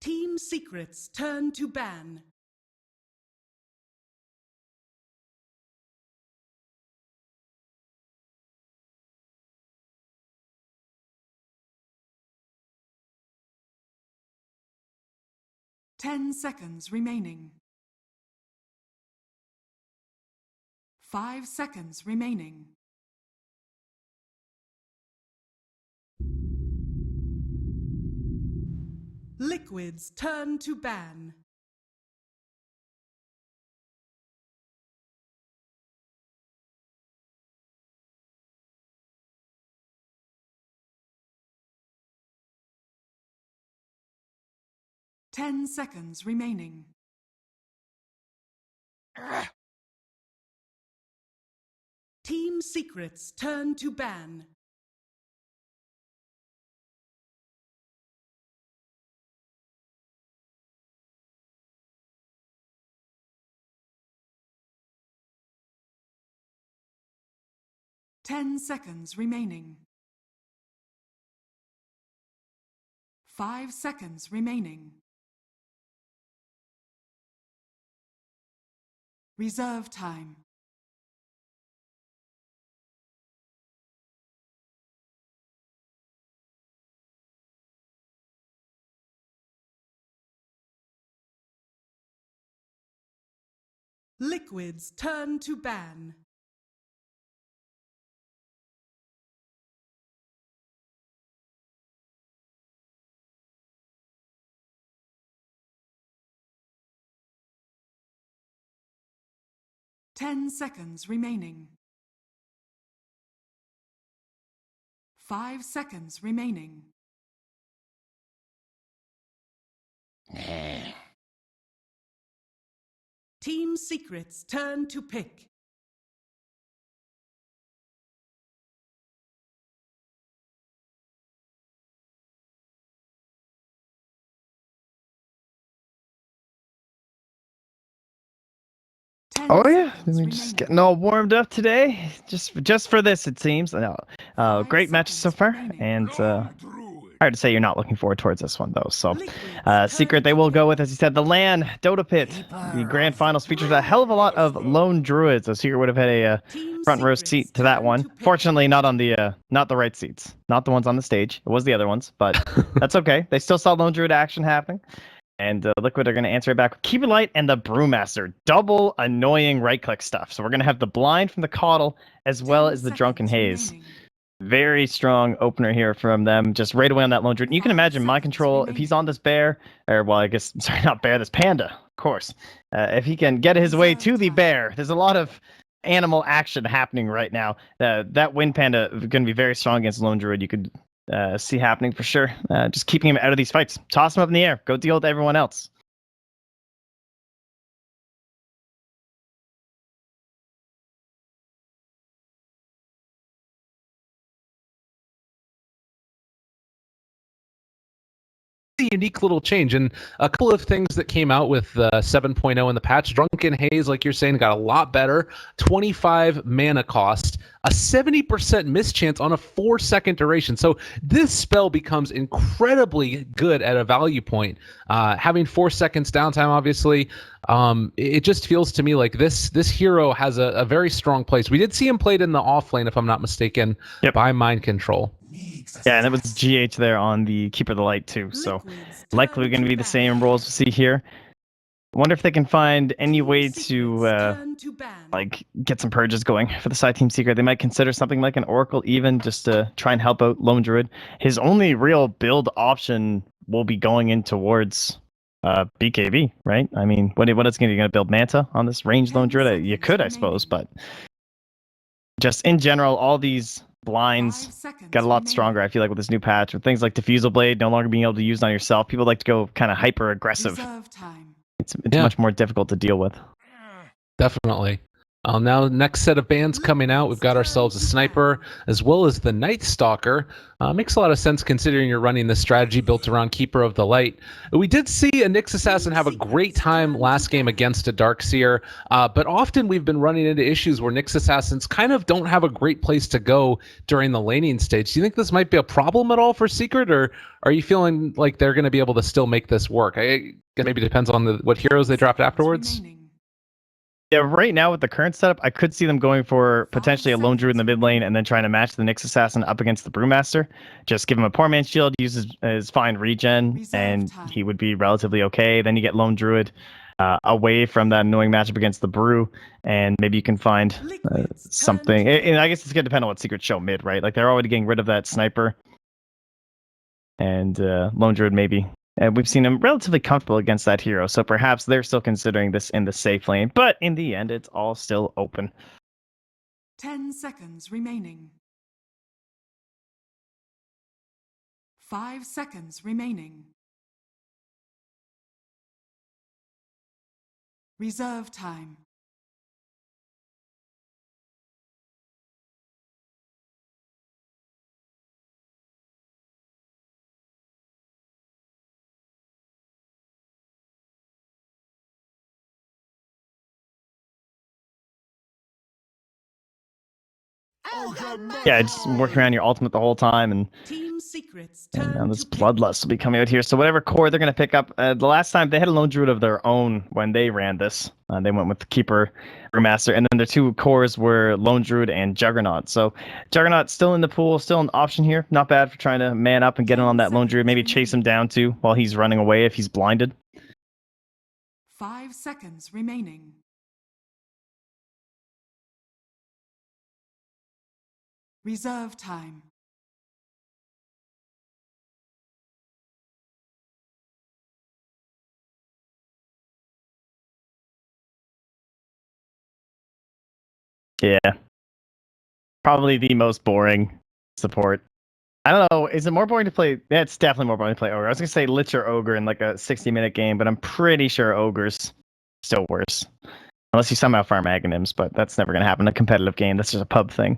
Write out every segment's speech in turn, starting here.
Team Secrets turn to ban. Ten seconds remaining. 5 seconds remaining. Liquids turn to ban. Ten seconds remaining. Team Secrets turn to ban. Ten seconds remaining. 5 seconds remaining. Reserve time. Liquids turn to ban. Ten seconds remaining. 5 seconds remaining. Team Secrets turn to pick. Oh yeah, we're just getting all warmed up today, just for this it seems. Great matches so far, and hard to say you're not looking forward towards this one though. So, Secret they will go with, as you said, the LAN Dota Pit. The grand finals features a hell of a lot of lone druids. So Secret would have had a front row seat to that one. Fortunately, not on the not the right seats, not the ones on the stage. It was the other ones, but that's okay. They still saw lone druid action happening. And Liquid are going to answer it back with Keep It Light and the Brewmaster. Double annoying right-click stuff. So we're going to have the Blind from the Caudle as well as the Drunken Haze. Very strong opener here from them, just right away on that lone druid. You can imagine Mind Control, if he's on this bear, or well, I guess, sorry, not bear, this panda, of course. If he can get his way to the bear, there's a lot of animal action happening right now. That Wind Panda is going to be very strong against lone druid. You could see happening for sure. Just keeping him out of these fights. Toss him up in the air. Go deal with everyone else. A unique little change, and a couple of things that came out with 7.0 in the patch. Drunken Haze, like you're saying, got a lot better. 25 mana cost, a 70% miss chance on a 4-second duration. So this spell becomes incredibly good at a value point. Having 4 seconds downtime, obviously, it just feels to me like this hero has a very strong place. We did see him played in the off lane, if I'm not mistaken, by Mind Control. Yeah, and it was GH there on the Keeper of the Light too, so likely going to be the same roles we see here. Wonder if they can find any way to like get some purges going for the side Team Secret. They might consider something like an Oracle even, just to try and help out Lone Druid. His only real build option will be going in towards BKB, right? I mean, what is going to build Manta on this range Lone Druid? You could, I suppose, but just in general, all these blinds got a lot stronger, I feel like, with this new patch, with things like Diffusal Blade no longer being able to use on yourself. People like to go kind of hyper aggressive. It's much more difficult to deal with. Definitely. Now, next set of bands coming out, we've got ourselves a Sniper as well as the Night Stalker. Makes a lot of sense considering you're running this strategy built around Keeper of the Light. We did see a Nyx Assassin have a great time last game against a Darkseer, but often we've been running into issues where Nyx Assassins kind of don't have a great place to go during the laning stage. Do you think this might be a problem at all for Secret, or are you feeling like they're going to be able to still make this work? I guess maybe it depends on what heroes they draft afterwards. Yeah, right now with the current setup, I could see them going for potentially a Lone Druid in the mid lane and then trying to match the Nyx Assassin up against the Brewmaster. Just give him a poor man's shield, use his fine regen, and he would be relatively okay. Then you get Lone Druid away from that annoying matchup against the Brew, and maybe you can find something. And I guess it's going to depend on what Secret show mid, right? Like they're already getting rid of that Sniper. And Lone Druid maybe. And we've seen him relatively comfortable against that hero, so perhaps they're still considering this in the safe lane. But in the end, it's all still open. 10 seconds remaining. 5 seconds remaining. Reserve time. Yeah, just working around your ultimate the whole time, and Team Secrets now this Bloodlust will be coming out here. So whatever core they're going to pick up, the last time they had a Lone Druid of their own when they ran this. They went with Keeper, Brewmaster, and then their two cores were Lone Druid and Juggernaut. So Juggernaut still in the pool, still an option here. Not bad for trying to man up and get in on that Lone Druid. Maybe chase him down too while he's running away if he's blinded. 5 seconds remaining. Reserve time. Yeah. Probably the most boring support. I don't know. Is it more boring to play? Yeah, it's definitely more boring to play Ogre. I was going to say Lich or Ogre in like a 60-minute game, but I'm pretty sure Ogre's still worse. Unless you somehow farm Aghanims, but that's never going to happen in a competitive game. That's just a pub thing.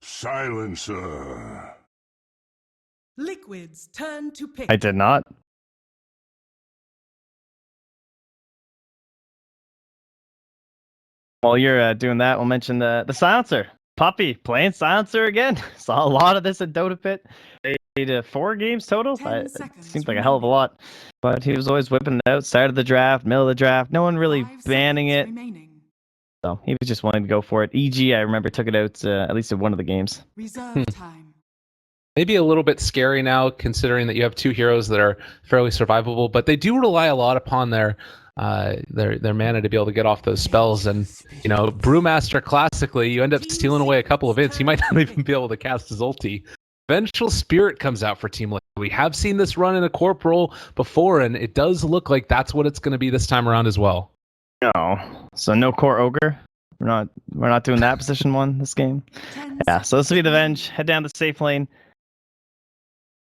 Silencer. Liquid's turn to pick. I did not. While you're doing that, we'll mention the Silencer. Puppy playing Silencer again. Saw a lot of this at Dota Pit. They did 4 games total. It seems like a hell of a lot. But he was always whipping it out. Start of the draft, middle of the draft. No one really banning it. So he was just wanting to go for it. EG, I remember, took it out at least at one of the games. Reserve time. Maybe a little bit scary now, considering that you have 2 heroes that are fairly survivable, but they do rely a lot upon their mana to be able to get off those spells. And you know, Brewmaster classically, you end up stealing away a couple of hits. He might not even be able to cast his ulti. Vengeful Spirit comes out for Team Liquid. We have seen this run in a corporal before, and it does look like that's what it's going to be this time around as well. No, so no core Ogre. We're not doing that position 1 this game. Yeah, so this will be the Venge. Head down the safe lane.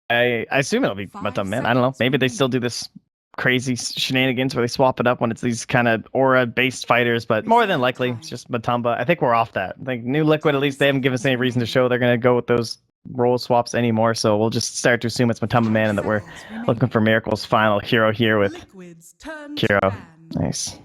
I assume it'll be Matam Man. I don't know. Maybe they still do this crazy shenanigans where they swap it up when it's these kind of aura-based fighters, but more than likely, it's just Matumba. I think we're off that. I think New Liquid, at least they haven't given us any reason to show they're going to go with those role swaps anymore, so we'll just start to assume it's Matumba Man and that we're looking for Miracle's final hero here with Kiro. Nice.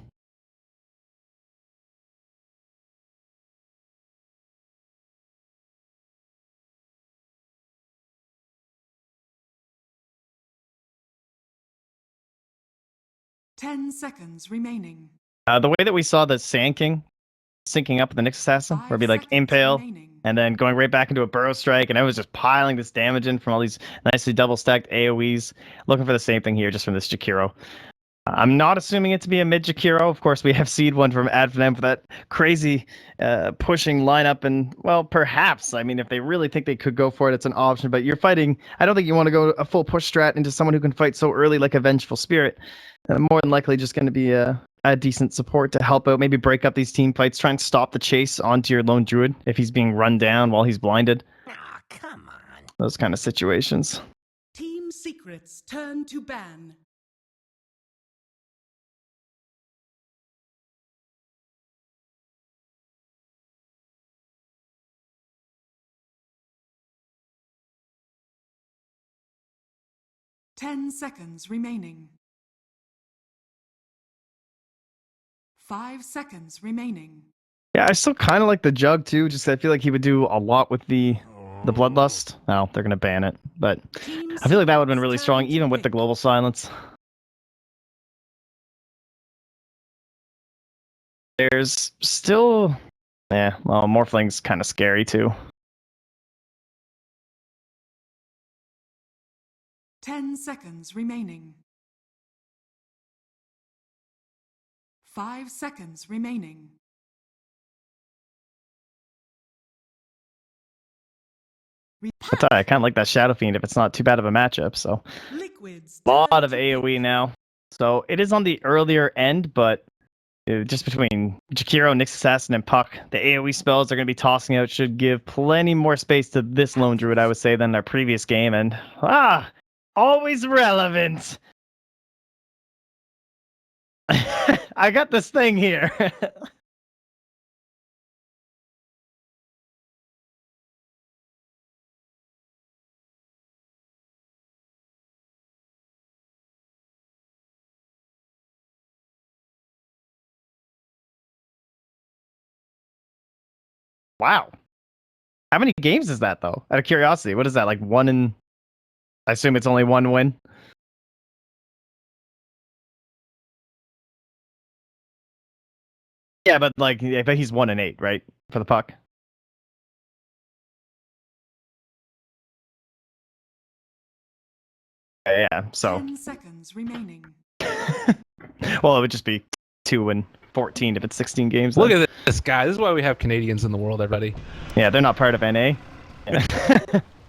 Ten seconds remaining. The way that we saw the Sand King syncing up with the Nyx Assassin, where it'd be like Impale, and then going right back into a Burrow Strike, and I was just piling this damage in from all these nicely double-stacked AoEs. Looking for the same thing here, just from this Jakiro. I'm not assuming it to be a mid Jakiro. Of course, we have Seed one from Advenem for that crazy pushing lineup, and, well, perhaps. I mean, if they really think they could go for it, it's an option, but you're fighting... I don't think you want to go a full push strat into someone who can fight so early like a Vengeful Spirit. More than likely just going to be a decent support to help out, maybe break up these team fights, try and stop the chase onto your lone druid if he's being run down while he's blinded. Aw, come on. Those kind of situations. Team secrets turn to ban. Ten seconds remaining. 5 seconds remaining. Yeah, I still kind of like the Jug too. Just I feel like he would do a lot with the Bloodlust. No, they're gonna ban it, but I feel like that would have been really strong, even with the Global Silence. There's still, yeah, well, Morphling's kind of scary too. 10 seconds remaining. 5 seconds remaining. I kind of like that Shadow Fiend if it's not too bad of a matchup. So Liquids a lot turn of to AoE now. So it is on the earlier end, but just between Jakiro, Nyx Assassin, and Puck, the AoE spells are going to be tossing out should give plenty more space to this Lone Druid, I would say, than our previous game. And always relevant. I got this thing here. Wow. How many games is that, though? Out of curiosity, what is that, like one in... I assume it's only one win? Yeah, but like, I bet he's 1-8, right? For the Puck. Yeah, so... 10 seconds remaining. Well, it would just be 2-14 if it's 16 games. Look then. at this guy. This is why we have Canadians in the world, everybody. Yeah, they're not part of NA.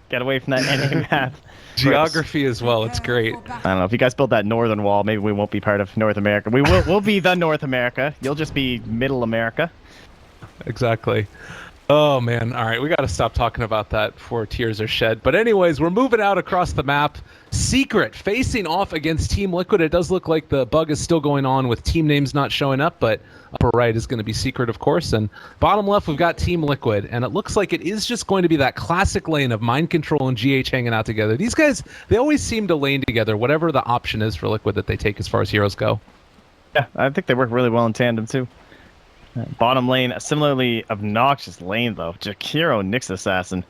Get away from that NA math. Geography as well. It's great. I don't know. If you guys build that northern wall, maybe we won't be part of North America. We'll be the North America. You'll just be Middle America. Exactly. Oh, man. All right. We got to stop talking about that before tears are shed. But anyways, we're moving out across the map. Secret facing off against Team Liquid. It does look like the bug is still going on with team names not showing up, but upper right is going to be Secret, of course. And bottom left, we've got Team Liquid. And it looks like it is just going to be that classic lane of Mind Control and GH hanging out together. These guys, they always seem to lane together, whatever the option is for Liquid that they take as far as heroes go. Yeah, I think they work really well in tandem, too. Bottom lane, a similarly obnoxious lane, though. Jakiro, Nyx Assassin.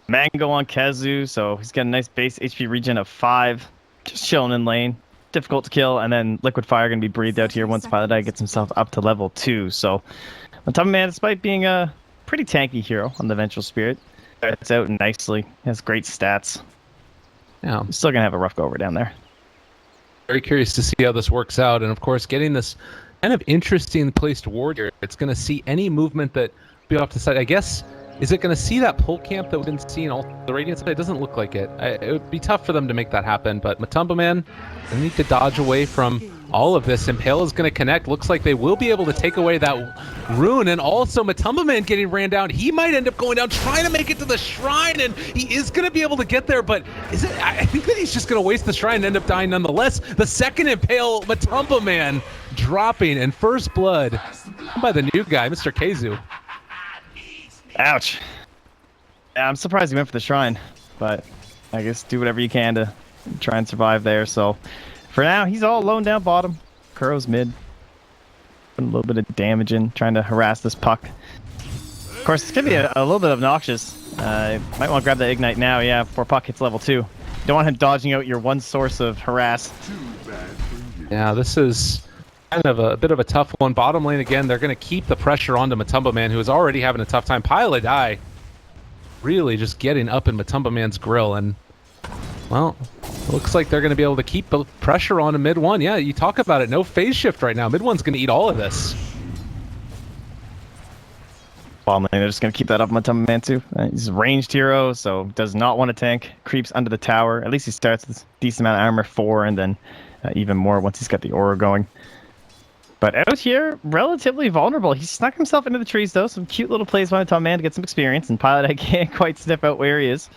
Mango on Kazu, so he's got a nice base HP regen of 5. Just chilling in lane. Difficult to kill, and then Liquid Fire going to be breathed out here once Pilot Eye gets himself up to level 2. So, Matamba Man, despite being a pretty tanky hero on the Vengeful Spirit, starts out nicely. He has great stats. Yeah. He's still going to have a rough go over down there. Very curious to see how this works out. And, of course, getting this kind of interesting placed ward here. It's going to see any movement that be off the side. I guess, is it going to see that pull camp that we've been seeing all the Radiant side? It doesn't look like it. It would be tough for them to make that happen, but Matamba Man, they need to dodge away from all of this. Impale is going to connect. Looks like they will be able to take away that rune, and also Matamba Man getting ran down. He might end up going down, trying to make it to the shrine, and he is going to be able to get there, but is it? I think that he's just going to waste the shrine and end up dying nonetheless. The second Impale, Matamba Man dropping, and first blood by the new guy, Mr. Kazu. Ouch. Yeah, I'm surprised he went for the shrine, but I guess do whatever you can to try and survive there. So for now, he's all alone down bottom. Kuro's mid. Putting a little bit of damage in, trying to harass this Puck. Of course, it's going to be a little bit obnoxious. Might want to grab that Ignite now, yeah, before Puck hits level 2. Don't want him dodging out your one source of harass. Yeah, this is kind of a bit of a tough one. Bottom lane again, they're going to keep the pressure onto Matamba Man, who is already having a tough time. Pilot Eye really just getting up in Matamba Man's grill, and well, it looks like they're going to be able to keep the pressure on to mid 1. Yeah, you talk about it, no phase shift right now. Mid 1's going to eat all of this. Bottom lane, they're just going to keep that up on Matamba Man too. He's a ranged hero, so does not want to tank. Creeps under the tower. At least he starts with a decent amount of armor 4, and then even more once he's got the aura going. But out here, relatively vulnerable. He snuck himself into the trees, though. Some cute little plays by Tom Man to get some experience. And Pilot, I can't quite sniff out where he is.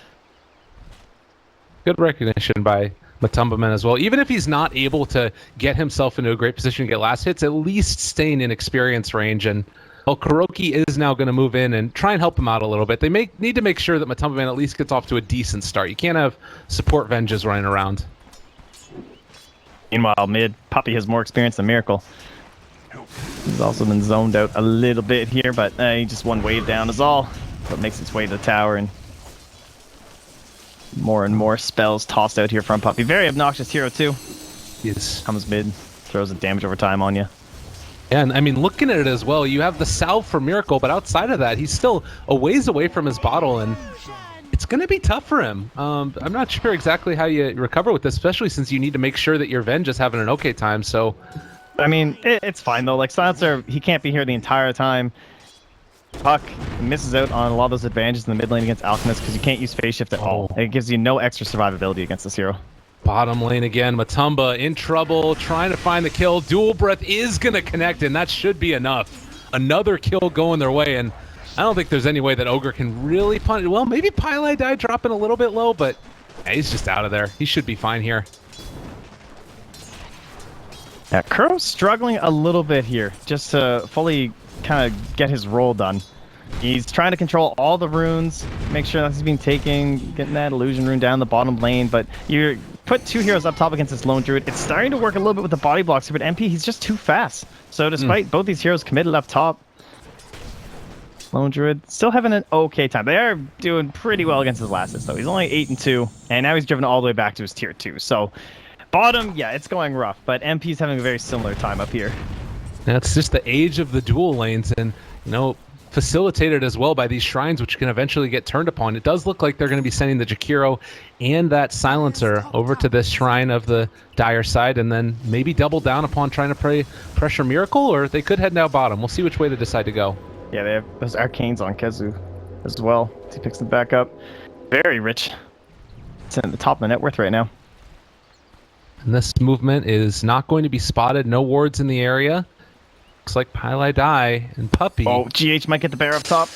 Good recognition by Matumbaman as well. Even if he's not able to get himself into a great position to get last hits, at least staying in experience range. And well, Kuroki is now going to move in and try and help him out a little bit. They need to make sure that Matumbaman at least gets off to a decent start. You can't have support Venges running around. Meanwhile, mid, Puppy has more experience than Miracle. He's also been zoned out a little bit here, but he just one wave down is all. But makes its way to the tower, and more spells tossed out here from Puppy. Very obnoxious hero, too. Yes. Comes mid, throws a damage over time on you. Yeah, and I mean, looking at it as well, you have the salve for Miracle, but outside of that, he's still a ways away from his bottle, and it's going to be tough for him. I'm not sure exactly how you recover with this, especially since you need to make sure that your Venge is having an okay time, so... I mean, it's fine, though. Like, Silencer, he can't be here the entire time. Puck misses out on a lot of those advantages in the mid lane against Alchemist because you can't use phase shift at all. It gives you no extra survivability against this hero. Bottom lane again, Matumba in trouble, trying to find the kill. Dual Breath is going to connect, and that should be enough. Another kill going their way, and I don't think there's any way that Ogre can really punish. Well, maybe Pylai Die dropping a little bit low, but yeah, he's just out of there. He should be fine here. Yeah, Kuro's struggling a little bit here, just to fully kind of get his role done. He's trying to control all the runes, make sure nothing's being taken, getting that illusion rune down the bottom lane, but you put two heroes up top against this lone druid. It's starting to work a little bit with the body blocks here, but MP, he's just too fast. So despite both these heroes committed up top, lone druid still having an okay time. They are doing pretty well against his last hits, though. He's only 8-2, and now he's driven all the way back to his tier 2. So bottom, yeah, it's going rough, but MP's having a very similar time up here. That's just the age of the dual lanes, and facilitated as well by these shrines, which can eventually get turned upon. It does look like they're going to be sending the Jakiro and that Silencer over to this shrine of the Dire side, and then maybe double down upon trying to pressure Miracle, or they could head now bottom. We'll see which way they decide to go. Yeah, they have those arcanes on Kezu as well. He picks them back up. Very rich. It's at the top of the net worth right now. And this movement is not going to be spotted. No wards in the area. Looks like Pylai Die and Puppy. Oh, GH might get the bear up top.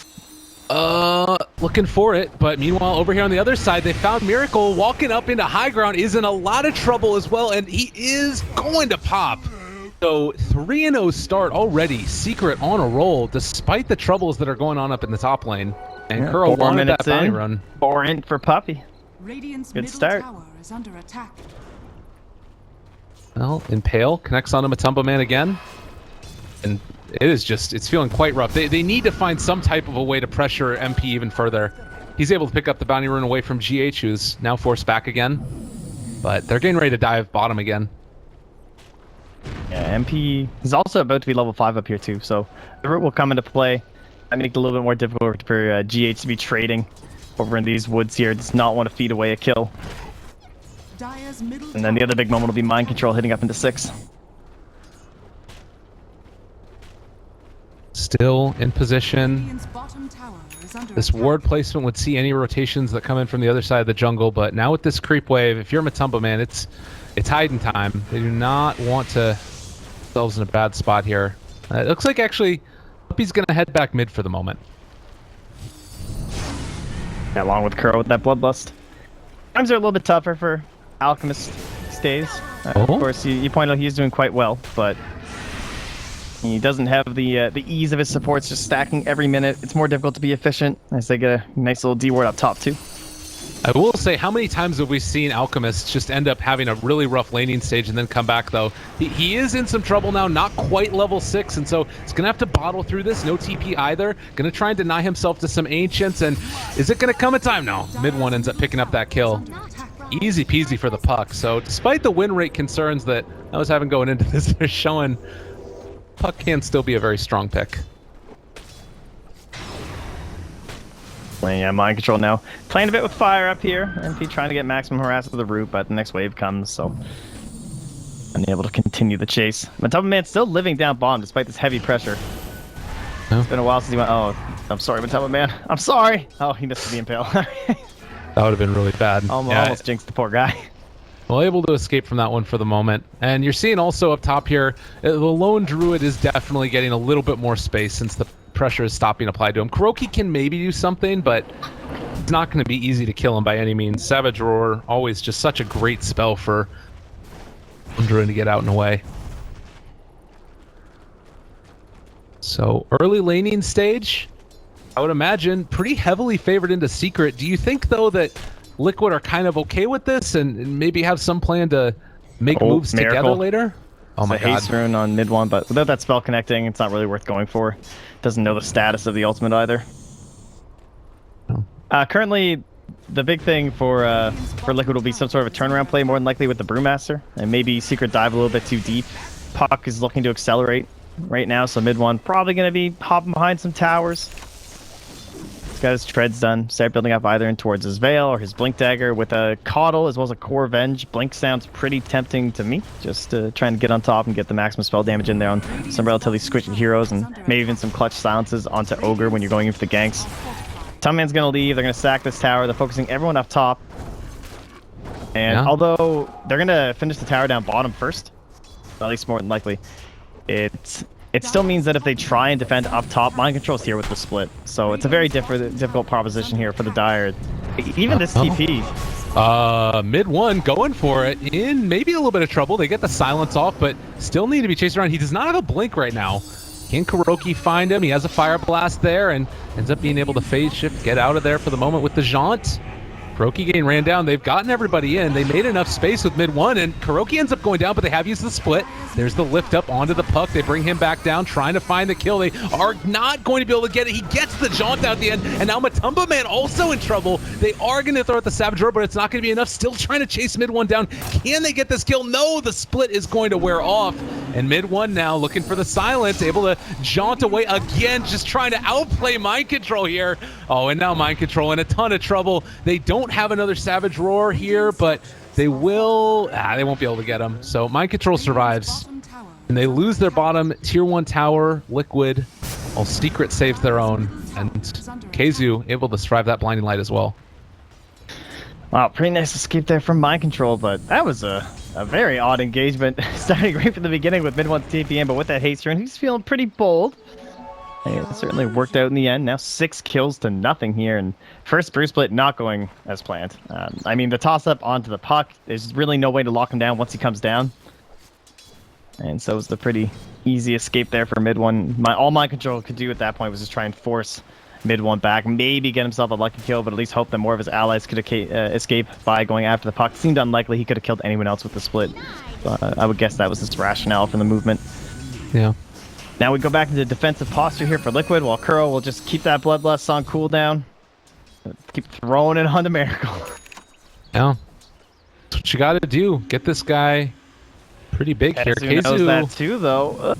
Looking for it. But meanwhile, over here on the other side, they found Miracle walking up into high ground. Is in a lot of trouble as well, and he is going to pop. So 3-0 start already. Secret on a roll, despite the troubles that are going on up in the top lane. And Kuro wanted that bounty run. 4 in for Puppy. Radiant's Good middle start. tower is under attack. Well, Impale connects onto Matumbaman again. And it's feeling quite rough. They need to find some type of a way to pressure MP even further. He's able to pick up the bounty rune away from GH, who's now forced back again. But they're getting ready to dive bottom again. Yeah, MP is also about to be level 5 up here too, so the root will come into play. I make it a little bit more difficult for GH to be trading over in these woods here. Does not want to feed away a kill. And then the other big moment will be mind control hitting up into 6. Still in position. This ward placement would see any rotations that come in from the other side of the jungle, but now with this creep wave, if you're Matumbaman, it's hiding time. They do not want to themselves in a bad spot here. It looks like actually Puppy's going to head back mid for the moment. Yeah, along with Kuro with that bloodlust. Times are a little bit tougher for Alchemist stays. Of course, you point out he's doing quite well, but he doesn't have the ease of his supports just stacking every minute. It's more difficult to be efficient as they get a nice little D ward up top too. I will say, how many times have we seen Alchemists just end up having a really rough laning stage and then come back, though? He is in some trouble now, not quite level 6, and so he's going to have to bottle through this. No TP either. Going to try and deny himself to some Ancients, and is it going to come a time? No. Mid one ends up picking up that kill. Easy peasy for the Puck. So despite the win rate concerns that I was having going into this, they're showing Puck can still be a very strong pick. Yeah, mind control now. Playing a bit with fire up here. MP trying to get maximum harass with the root, but the next wave comes, so unable to continue the chase. Matumbaman still living down bottom despite this heavy pressure. No. It's been a while since he went. Oh, I'm sorry, Matumbaman. I'm sorry. Oh, he missed the impale. That would have been really bad. Almost jinxed the poor guy. Well, able to escape from that one for the moment. And you're seeing also up top here, the lone druid is definitely getting a little bit more space since the pressure is stopping applied to him. Kuroki can maybe do something, but it's not going to be easy to kill him by any means. Savage Roar, always just such a great spell for druid to get out and away. So early laning stage, I would imagine pretty heavily favored into Secret. Do you think though that Liquid are kind of okay with this and maybe have some plan to make moves Miracle. together later? Oh my god. Haste rune on mid one, but without that spell connecting, it's not really worth going for. Doesn't know the status of the ultimate either. Currently, the big thing for Liquid will be some sort of a turnaround play, more than likely with the Brewmaster, and maybe Secret dive a little bit too deep. Puck is looking to accelerate right now, so mid one probably going to be hopping behind some towers. He's got his treads done. Start building up either in towards his Veil or his Blink Dagger with a Coddle as well as a Core Venge. Blink sounds pretty tempting to me. Just trying to get on top and get the maximum spell damage in there on some relatively squishy heroes and maybe even some clutch silences onto Ogre when you're going in for the ganks. Tumman's going to leave. They're going to sack this tower. They're focusing everyone up top. And although they're going to finish the tower down bottom first, at least more than likely, it still means that if they try and defend up top, Mind Control's here with the split. So it's a very difficult proposition here for the Dire. Even this TP. Mid one going for it in maybe a little bit of trouble. They get the silence off, but still need to be chased around. He does not have a blink right now. Can Kuroki find him? He has a Fire Blast there and ends up being able to phase shift, get out of there for the moment with the Jaunt. Kuroki getting ran down. They've gotten everybody in. They made enough space with mid one, and Kuroki ends up going down, but they have used the split. There's the lift up onto the puck. They bring him back down, trying to find the kill. They are not going to be able to get it. He gets the jaunt out at the end, and now Matumba Man also in trouble. They are going to throw at the Savage Roar, but it's not going to be enough. Still trying to chase mid one down. Can they get this kill? No, the split is going to wear off. And mid one now looking for the silence, able to jaunt away again, just trying to outplay Mind Control here. Oh, and now Mind Control in a ton of trouble. They don't have another Savage Roar here, but they will... they won't be able to get him. So Mind Control survives. And they lose their bottom tier 1 tower, Liquid, while Secret saves their own. And Keizu able to survive that blinding light as well. Wow, pretty nice escape there from Mind Control, but that was a very odd engagement. Starting right from the beginning with mid 1 TPM, but with that haste rune, he's feeling pretty bold. It certainly worked out in the end. Now 6 kills to nothing here, and first Brew Split not going as planned. I mean, the toss-up onto the puck, there's really no way to lock him down once he comes down. And so it was the pretty easy escape there for mid 1. All Mind Control could do at that point was just try and force mid 1 back, maybe get himself a lucky kill, but at least hope that more of his allies could escape by going after the puck. It seemed unlikely he could have killed anyone else with the split. I would guess that was his rationale for the movement. Yeah. Now we go back into defensive posture here for Liquid, while Kuro will just keep that Bloodlust on cooldown. Keep throwing it onto Miracle. Yeah. That's what you got to do. Get this guy pretty big here. Keizu knows that too, though.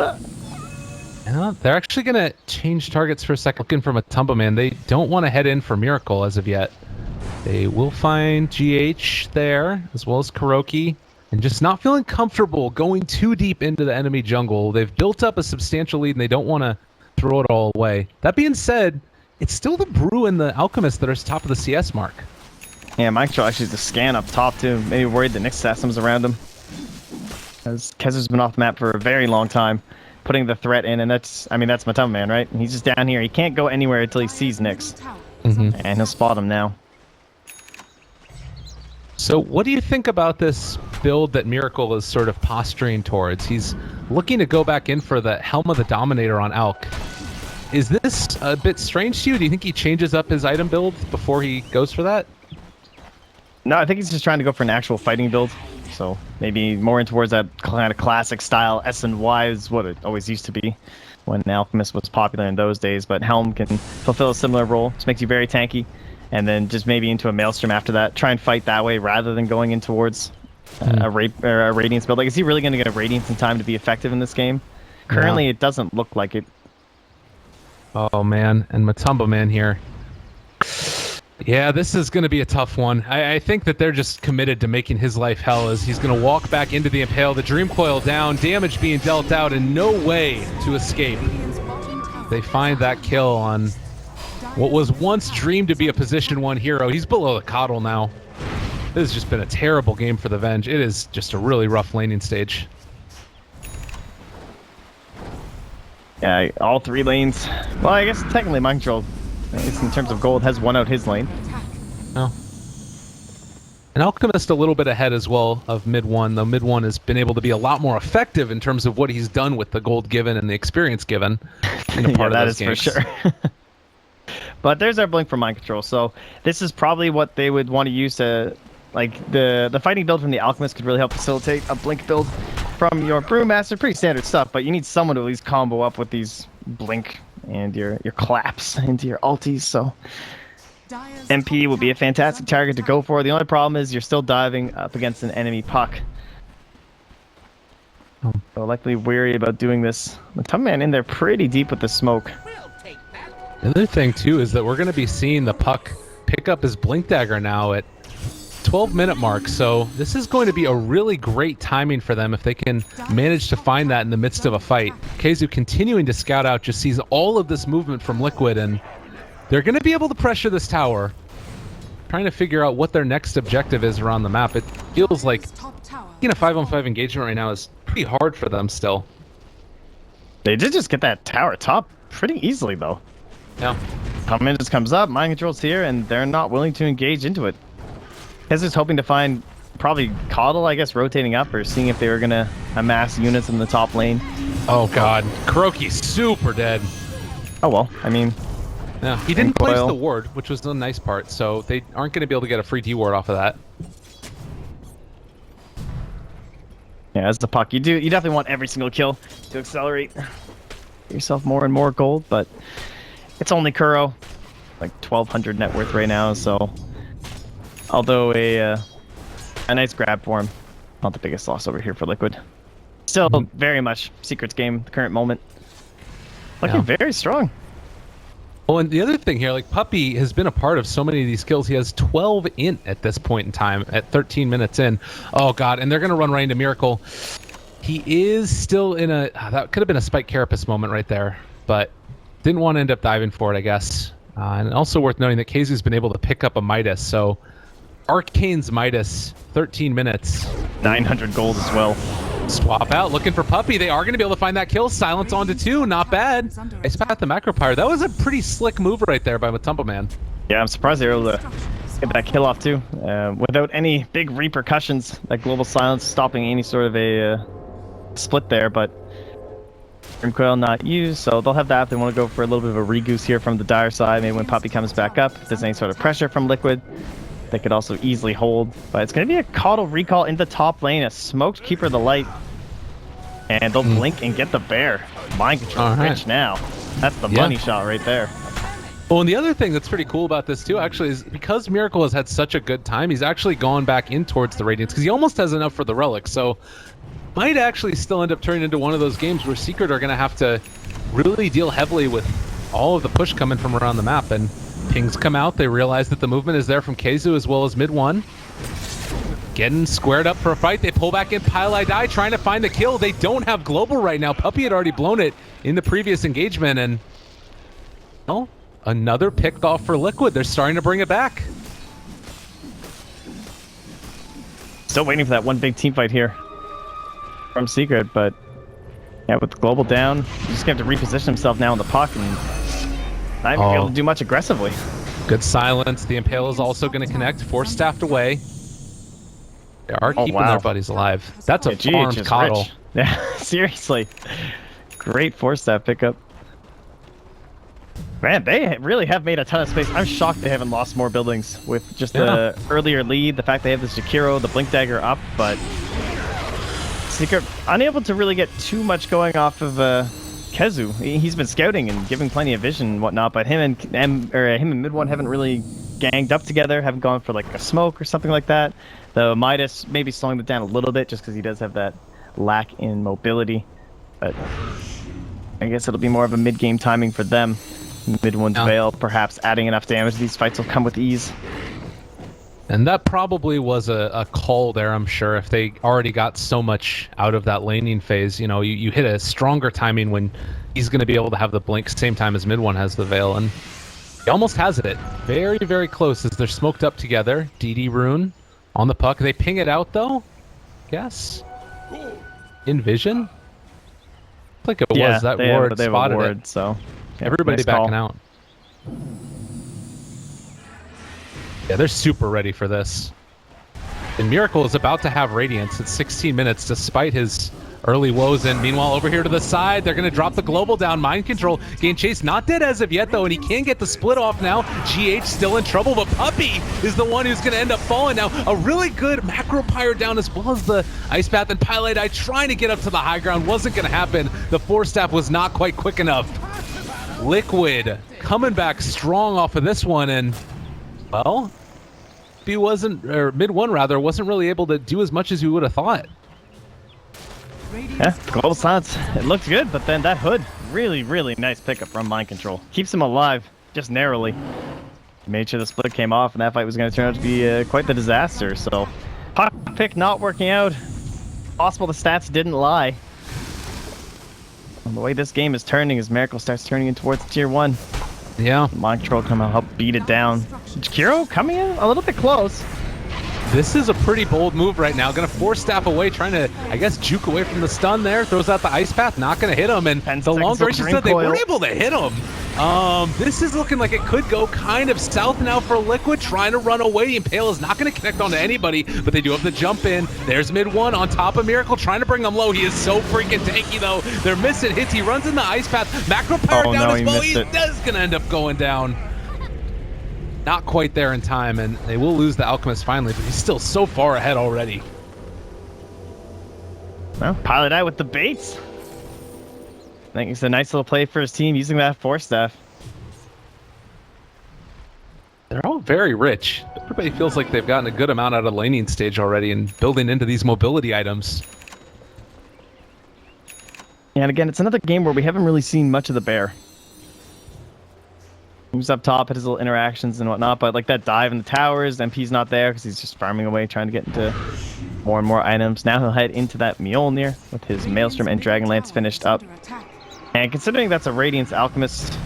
Yeah, they're actually going to change targets for a second. Looking for Matumba Man. They don't want to head in for Miracle as of yet. They will find GH there, as well as Kuroki. And just not feeling comfortable going too deep into the enemy jungle. They've built up a substantial lead, and they don't want to throw it all away. That being said, it's still the Brew and the Alchemist that are top of the CS mark. Yeah, Mike Troll actually the scan up top, too. Maybe worried that Nyx Sassam's around him. As Kezer's been off the map for a very long time, putting the threat in, and that's Matumba Man, right? And he's just down here. He can't go anywhere until he sees Nyx. And he'll spot him now. So what do you think about this build that Miracle is sort of posturing towards? He's looking to go back in for the Helm of the Dominator on Alk. Is this a bit strange to you? Do you think he changes up his item build before he goes for that? No, I think he's just trying to go for an actual fighting build. So maybe more in towards that kind of classic style. S&Y is what it always used to be when Alchemist was popular in those days. But Helm can fulfill a similar role. Just makes you very tanky. And then just maybe into a Maelstrom after that. Try and fight that way rather than going in towards a Radiance build. Like, is he really going to get a Radiance in time to be effective in this game? Currently, it doesn't look like it. Oh, man. And Matumba Man here. Yeah, this is going to be a tough one. I think that they're just committed to making his life hell as he's going to walk back into the Impale, the Dream Coil down, damage being dealt out, and no way to escape. They find that kill on what was once dreamed to be a position 1 hero. He's below the Coddle now. This has just been a terrible game for the Venge. It is just a really rough laning stage. Yeah, all 3 lanes. Well, I guess technically Mind Control, at least in terms of gold, has won out his lane. Oh. And Alchemist a little bit ahead as well of mid 1, though mid 1 has been able to be a lot more effective in terms of what he's done with the gold given and the experience given in a part yeah, of those games. For sure. But there's our blink for Mind Control. So this is probably what they would want to use to, like, the fighting build from the Alchemist could really help facilitate a blink build from your Brewmaster. Pretty standard stuff, but you need someone to at least combo up with these blink and your claps into your ultis. So MP would be a fantastic target to go for. The only problem is you're still diving up against an enemy puck. So likely wary about doing this. The Tubman in there pretty deep with the smoke. The other thing too is that we're going to be seeing the puck pick up his blink dagger now at 12-minute mark, so this is going to be a really great timing for them if they can manage to find that in the midst of a fight. Keizu continuing to scout out, just sees all of this movement from Liquid, and they're going to be able to pressure this tower, trying to figure out what their next objective is around the map. It feels like a 5-on-5 engagement right now is pretty hard for them still. They did just get that tower top pretty easily, though. Yeah. Comment just comes up, Mind Control's here, and they're not willing to engage into it. Keizu's hoping to find probably Coddle, I guess, rotating up or seeing if they were going to amass units in the top lane. Oh, God. Kuroki's super dead. Oh, well, I mean... Yeah, he didn't place the ward, which was the nice part, so they aren't going to be able to get a free D-ward off of that. Yeah, as the puck, you definitely want every single kill to accelerate yourself more and more gold, but it's only Kuro, like 1,200 net worth right now, so... Although a nice grab for him. Not the biggest loss over here for Liquid. Still very much Secret's game at the current moment. Looking very strong. Well, and the other thing here, like Puppy has been a part of so many of these kills. He has 12 int at this point in time at 13 minutes in. Oh, God. And they're going to run right into Miracle. He is still in a... that could have been a Spike Carapace moment right there, but didn't want to end up diving for it, I guess. And also worth noting that Keizu's been able to pick up a Midas, so... Arcane's Midas, 13 minutes. 900 gold as well. Swap out, looking for Puppy. They are going to be able to find that kill. Silence onto 2, not bad. Ice Path the Macropyre. That was a pretty slick move right there by Matumba Man. Yeah, I'm surprised they were able to get that kill off too. Without any big repercussions, that Global Silence stopping any sort of a split there, but Coil not used, so they'll have that if they want to go for a little bit of a re-goose here from the Dire side. Maybe when Puppy comes back up, if there's any sort of pressure from Liquid, they could also easily hold, but it's going to be a Coddle recall in the top lane, a smoked Keeper of the Light, and they'll blink and get the bear. Mind Control rich now. That's the money shot right there. Well, and the other thing that's pretty cool about this too, actually, is because Miracle has had such a good time, he's actually gone back in towards the Radiance, because he almost has enough for the Relic, so might actually still end up turning into one of those games where Secret are going to have to really deal heavily with all of the push coming from around the map, and pings come out. They realize that the movement is there from Keizu as well as mid 1. Getting squared up for a fight. They pull back in Pile I Die, trying to find the kill. They don't have Global right now. Puppy had already blown it in the previous engagement, and well, another pick off for Liquid. They're starting to bring it back. Still waiting for that one big team fight here from Secret, but yeah, with the Global down, he's just going to have to reposition himself now in the puck and not even be able to do much aggressively. Good silence. The Impale is also going to connect. Force staffed away. They are keeping their buddies alive. That's a farmed Coddle. Rich. Yeah, seriously. Great force staff pickup. Man, they really have made a ton of space. I'm shocked they haven't lost more buildings with just the earlier lead, the fact they have the Shakiro, the Blink Dagger up, but Secret unable to really get too much going off of Keizu. He's been scouting and giving plenty of vision and whatnot, but him and mid one haven't really ganged up together, haven't gone for like a smoke or something like that. Though Midas maybe slowing it down a little bit just because he does have that lack in mobility, but I guess it'll be more of a mid-game timing for them. Mid one's Veil, perhaps adding enough damage. These fights will come with ease. And that probably was a call there, I'm sure, if they already got so much out of that laning phase. You know, you hit a stronger timing when he's going to be able to have the blink same time as mid one has the Veil, and he almost has it. Very, very close as they're smoked up together. DD Rune On the puck. They ping it out, though? Yes. In vision? I think it was that ward they have spotted a ward, it. so Everybody nice backing call. out. Yeah, they're super ready for this. And Miracle is about to have Radiance at 16 minutes despite his early woes. And meanwhile, over here to the side, they're going to drop the global down. Mind control. Gain Chase not dead as of yet, though, and he can get the split off now. GH still in trouble, but Puppey is the one who's going to end up falling now. A really good macro pyre down as well as the Ice Path and Pilot Eye trying to get up to the high ground. Wasn't going to happen. The Force Staff was not quite quick enough. Liquid coming back strong off of this one, and, well, he wasn't, or mid one rather, wasn't really able to do as much as you would have thought. Yeah, global silence. It looked good, but then that hood, really, really nice pickup from Mind Control. Keeps him alive, just narrowly. He made sure the split came off, and that fight was going to turn out to be quite the disaster. So, puck pick not working out. Possible the stats didn't lie. And the way this game is turning as Miracle starts turning in towards tier 1. Yeah. Mind Control come out, help beat it down. Kiro coming in a little bit close. This is a pretty bold move right now. Gonna Force Staff away, trying to, I guess, juke away from the stun there. Throws out the Ice Path, not gonna hit him. And the long duration said they weren't able to hit him. This is looking like it could go kind of south now for Liquid, trying to run away. Impale is not gonna connect onto anybody, but they do have to jump in. There's mid one on top of Miracle, trying to bring him low. He is so freaking tanky though. They're missing hits. He runs in the Ice Path. Macro Pyre down as well. He is gonna end up going down. Not quite there in time, and they will lose the Alchemist finally, but he's still so far ahead already. Well, Pilot Eye with the baits. I think it's a nice little play for his team using that Force Staff. They're all very rich. Everybody feels like they've gotten a good amount out of the laning stage already and building into these mobility items. And again, it's another game where we haven't really seen much of the bear. He's up top at his little interactions and whatnot, but like that dive in the towers, MP's not there because he's just farming away, trying to get into more and more items. Now he'll head into that Mjolnir with his Maelstrom and Dragonlance finished up. And considering that's a Radiance Alchemist,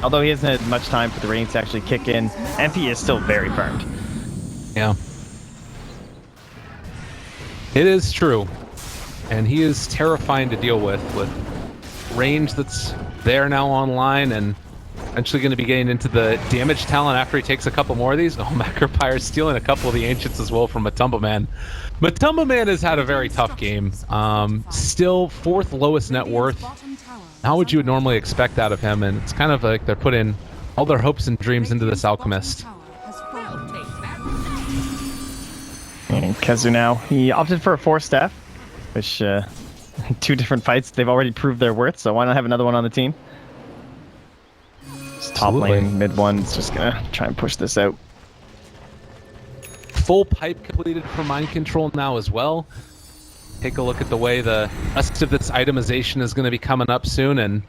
although he hasn't had much time for the Radiance to actually kick in, MP is still very farmed. Yeah. It is true. And he is terrifying to deal with range that's there now online, and eventually going to be getting into the damage talent after he takes a couple more of these. Oh, Macropyre stealing a couple of the Ancients as well from Matumba Man. Matumba Man has had a very tough game. Still 4th lowest net worth. Not what you would normally expect out of him, and it's kind of like they're putting all their hopes and dreams into this Alchemist. And Kezu now, he opted for a Force Staff, which 2 different fights, they've already proved their worth, so why not have another one on the team? Top lane, mid one, it's just gonna try and push this out. Full pipe completed for Mind Control now as well. Take a look at the way the rest of this itemization is going to be coming up soon, and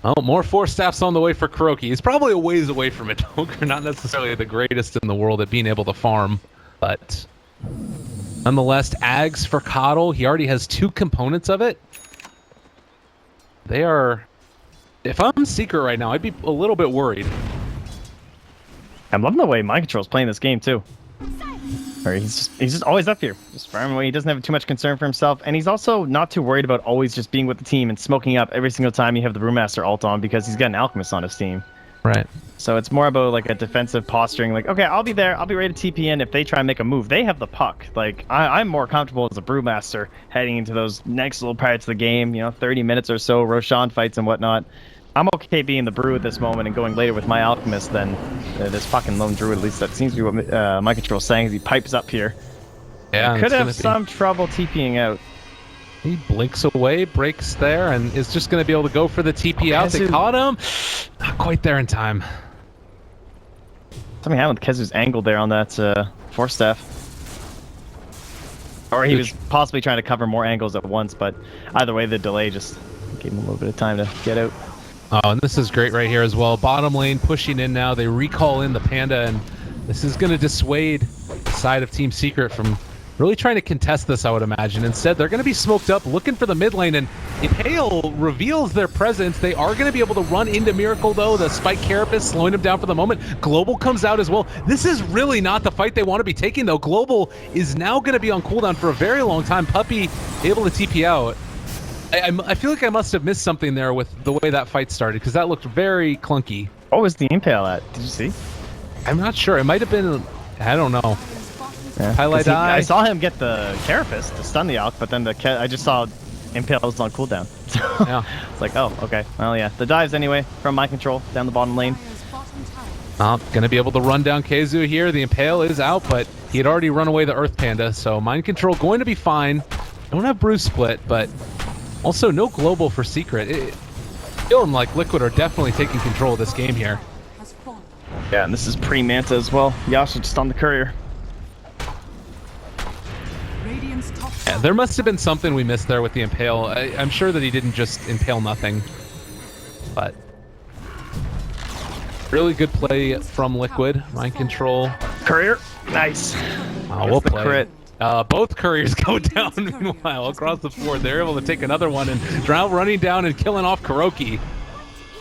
oh, more Force Staffs on the way for Kuroki. He's probably a ways away from it. Not necessarily the greatest in the world at being able to farm, but nonetheless, Ags for Coddle. He already has 2 components of it. They are... If I'm Secret right now, I'd be a little bit worried. I'm loving the way Mind Control's playing this game too. Or he's just always up here, just farming away. He doesn't have too much concern for himself, and he's also not too worried about always just being with the team and smoking up every single time you have the Brewmaster ult on, because he's got an Alchemist on his team. Right. So it's more about like a defensive posturing, like, okay, I'll be there, I'll be ready to TP in if they try and make a move. They have the puck. Like, I'm more comfortable as a Brewmaster heading into those next little parts of the game, 30 minutes or so, Roshan fights and whatnot. I'm okay being the Brew at this moment and going later with my Alchemist than this fucking lone Druid. At least that seems to be what Mind Control's saying as he pipes up here. Yeah, could have some trouble TPing out. He blinks away, breaks there, and is just going to be able to go for the TP out. They caught him. Not quite there in time. Something happened with Kezu's angle there on that Force Staff. Or he was possibly trying to cover more angles at once, but either way, the delay just gave him a little bit of time to get out. Oh, and this is great right here as well. Bottom lane pushing in now. They recall in the Panda, and this is going to dissuade the side of Team Secret from really trying to contest this, I would imagine. Instead, they're going to be smoked up, looking for the mid lane, and Impale reveals their presence. They are going to be able to run into Miracle, though. The Spike Carapace slowing him down for the moment. Global comes out as well. This is really not the fight they want to be taking, though. Global is now going to be on cooldown for a very long time. Puppey able to TP out. I feel like I must have missed something there with the way that fight started, because that looked very clunky. What was the Impale at? Did you see? I'm not sure. It might have been... I don't know. Yeah, Highlight eye. I saw him get the Carapace to stun the Alk, but then I just saw Impale was on cooldown. So Yeah. it's like, oh, okay. Well, yeah. The dives anyway from my control down the bottom lane. Gonna be able to run down Keizu here. The Impale is out, but he had already run away the Earth Panda, so mind control going to be fine. Don't have Bruce Split, but also no global for Secret. Feeling like Liquid are definitely taking control of this game here. Yeah, and this is pre-Manta as well. Yasha just on the courier. Yeah, there must have been something we missed there with the Impale. I'm sure that he didn't just Impale nothing, but really good play from Liquid. Mind control. Courier, nice. We'll the play. crit. Both couriers go down. Meanwhile, across the board, they're able to take another one, and Drow running down and killing off Kuroki.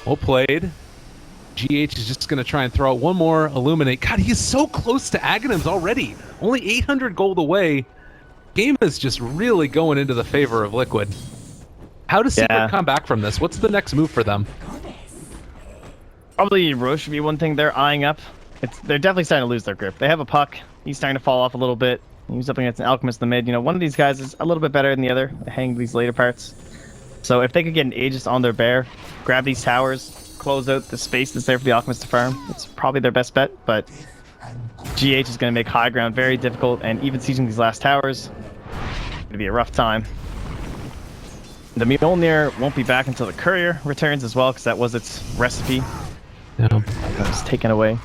Well played. GH is just going to try and throw out one more Illuminate. God, he's so close to Aghanims already. Only 800 gold away. Game is just really going into the favor of Liquid. How does Secret come back from this? What's the next move for them? Probably Roche would be one thing they're eyeing up. They're definitely starting to lose their grip. They have a puck. He's starting to fall off a little bit. He's up against an Alchemist in the mid. You know, one of these guys is a little bit better than the other, hanging these later parts. So if they could get an Aegis on their bear, grab these towers, close out the space that's there for the Alchemist to farm, it's probably their best bet, but GH is going to make high ground very difficult, and even sieging these last towers, it's going to be a rough time. The Mjolnir won't be back until the Courier returns as well, because that was its recipe. No. That was taken away.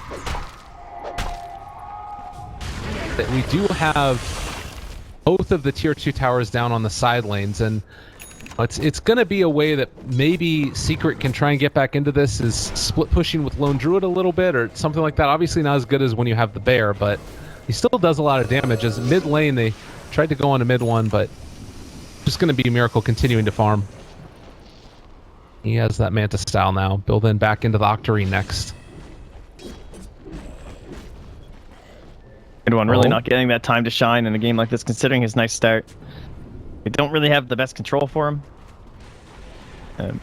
We do have both of the tier 2 towers down on the side lanes, and it's going to be a way that maybe Secret can try and get back into this, is split pushing with Lone Druid a little bit or something like that. Obviously not as good as when you have the Bear, but he still does a lot of damage. As mid lane, they tried to go on to mid one, but just going to be Miracle continuing to farm. He has that Manta style now, building back into the Octarine next. Good one, really not getting that time to shine in a game like this, considering his nice start. We don't really have the best control for him.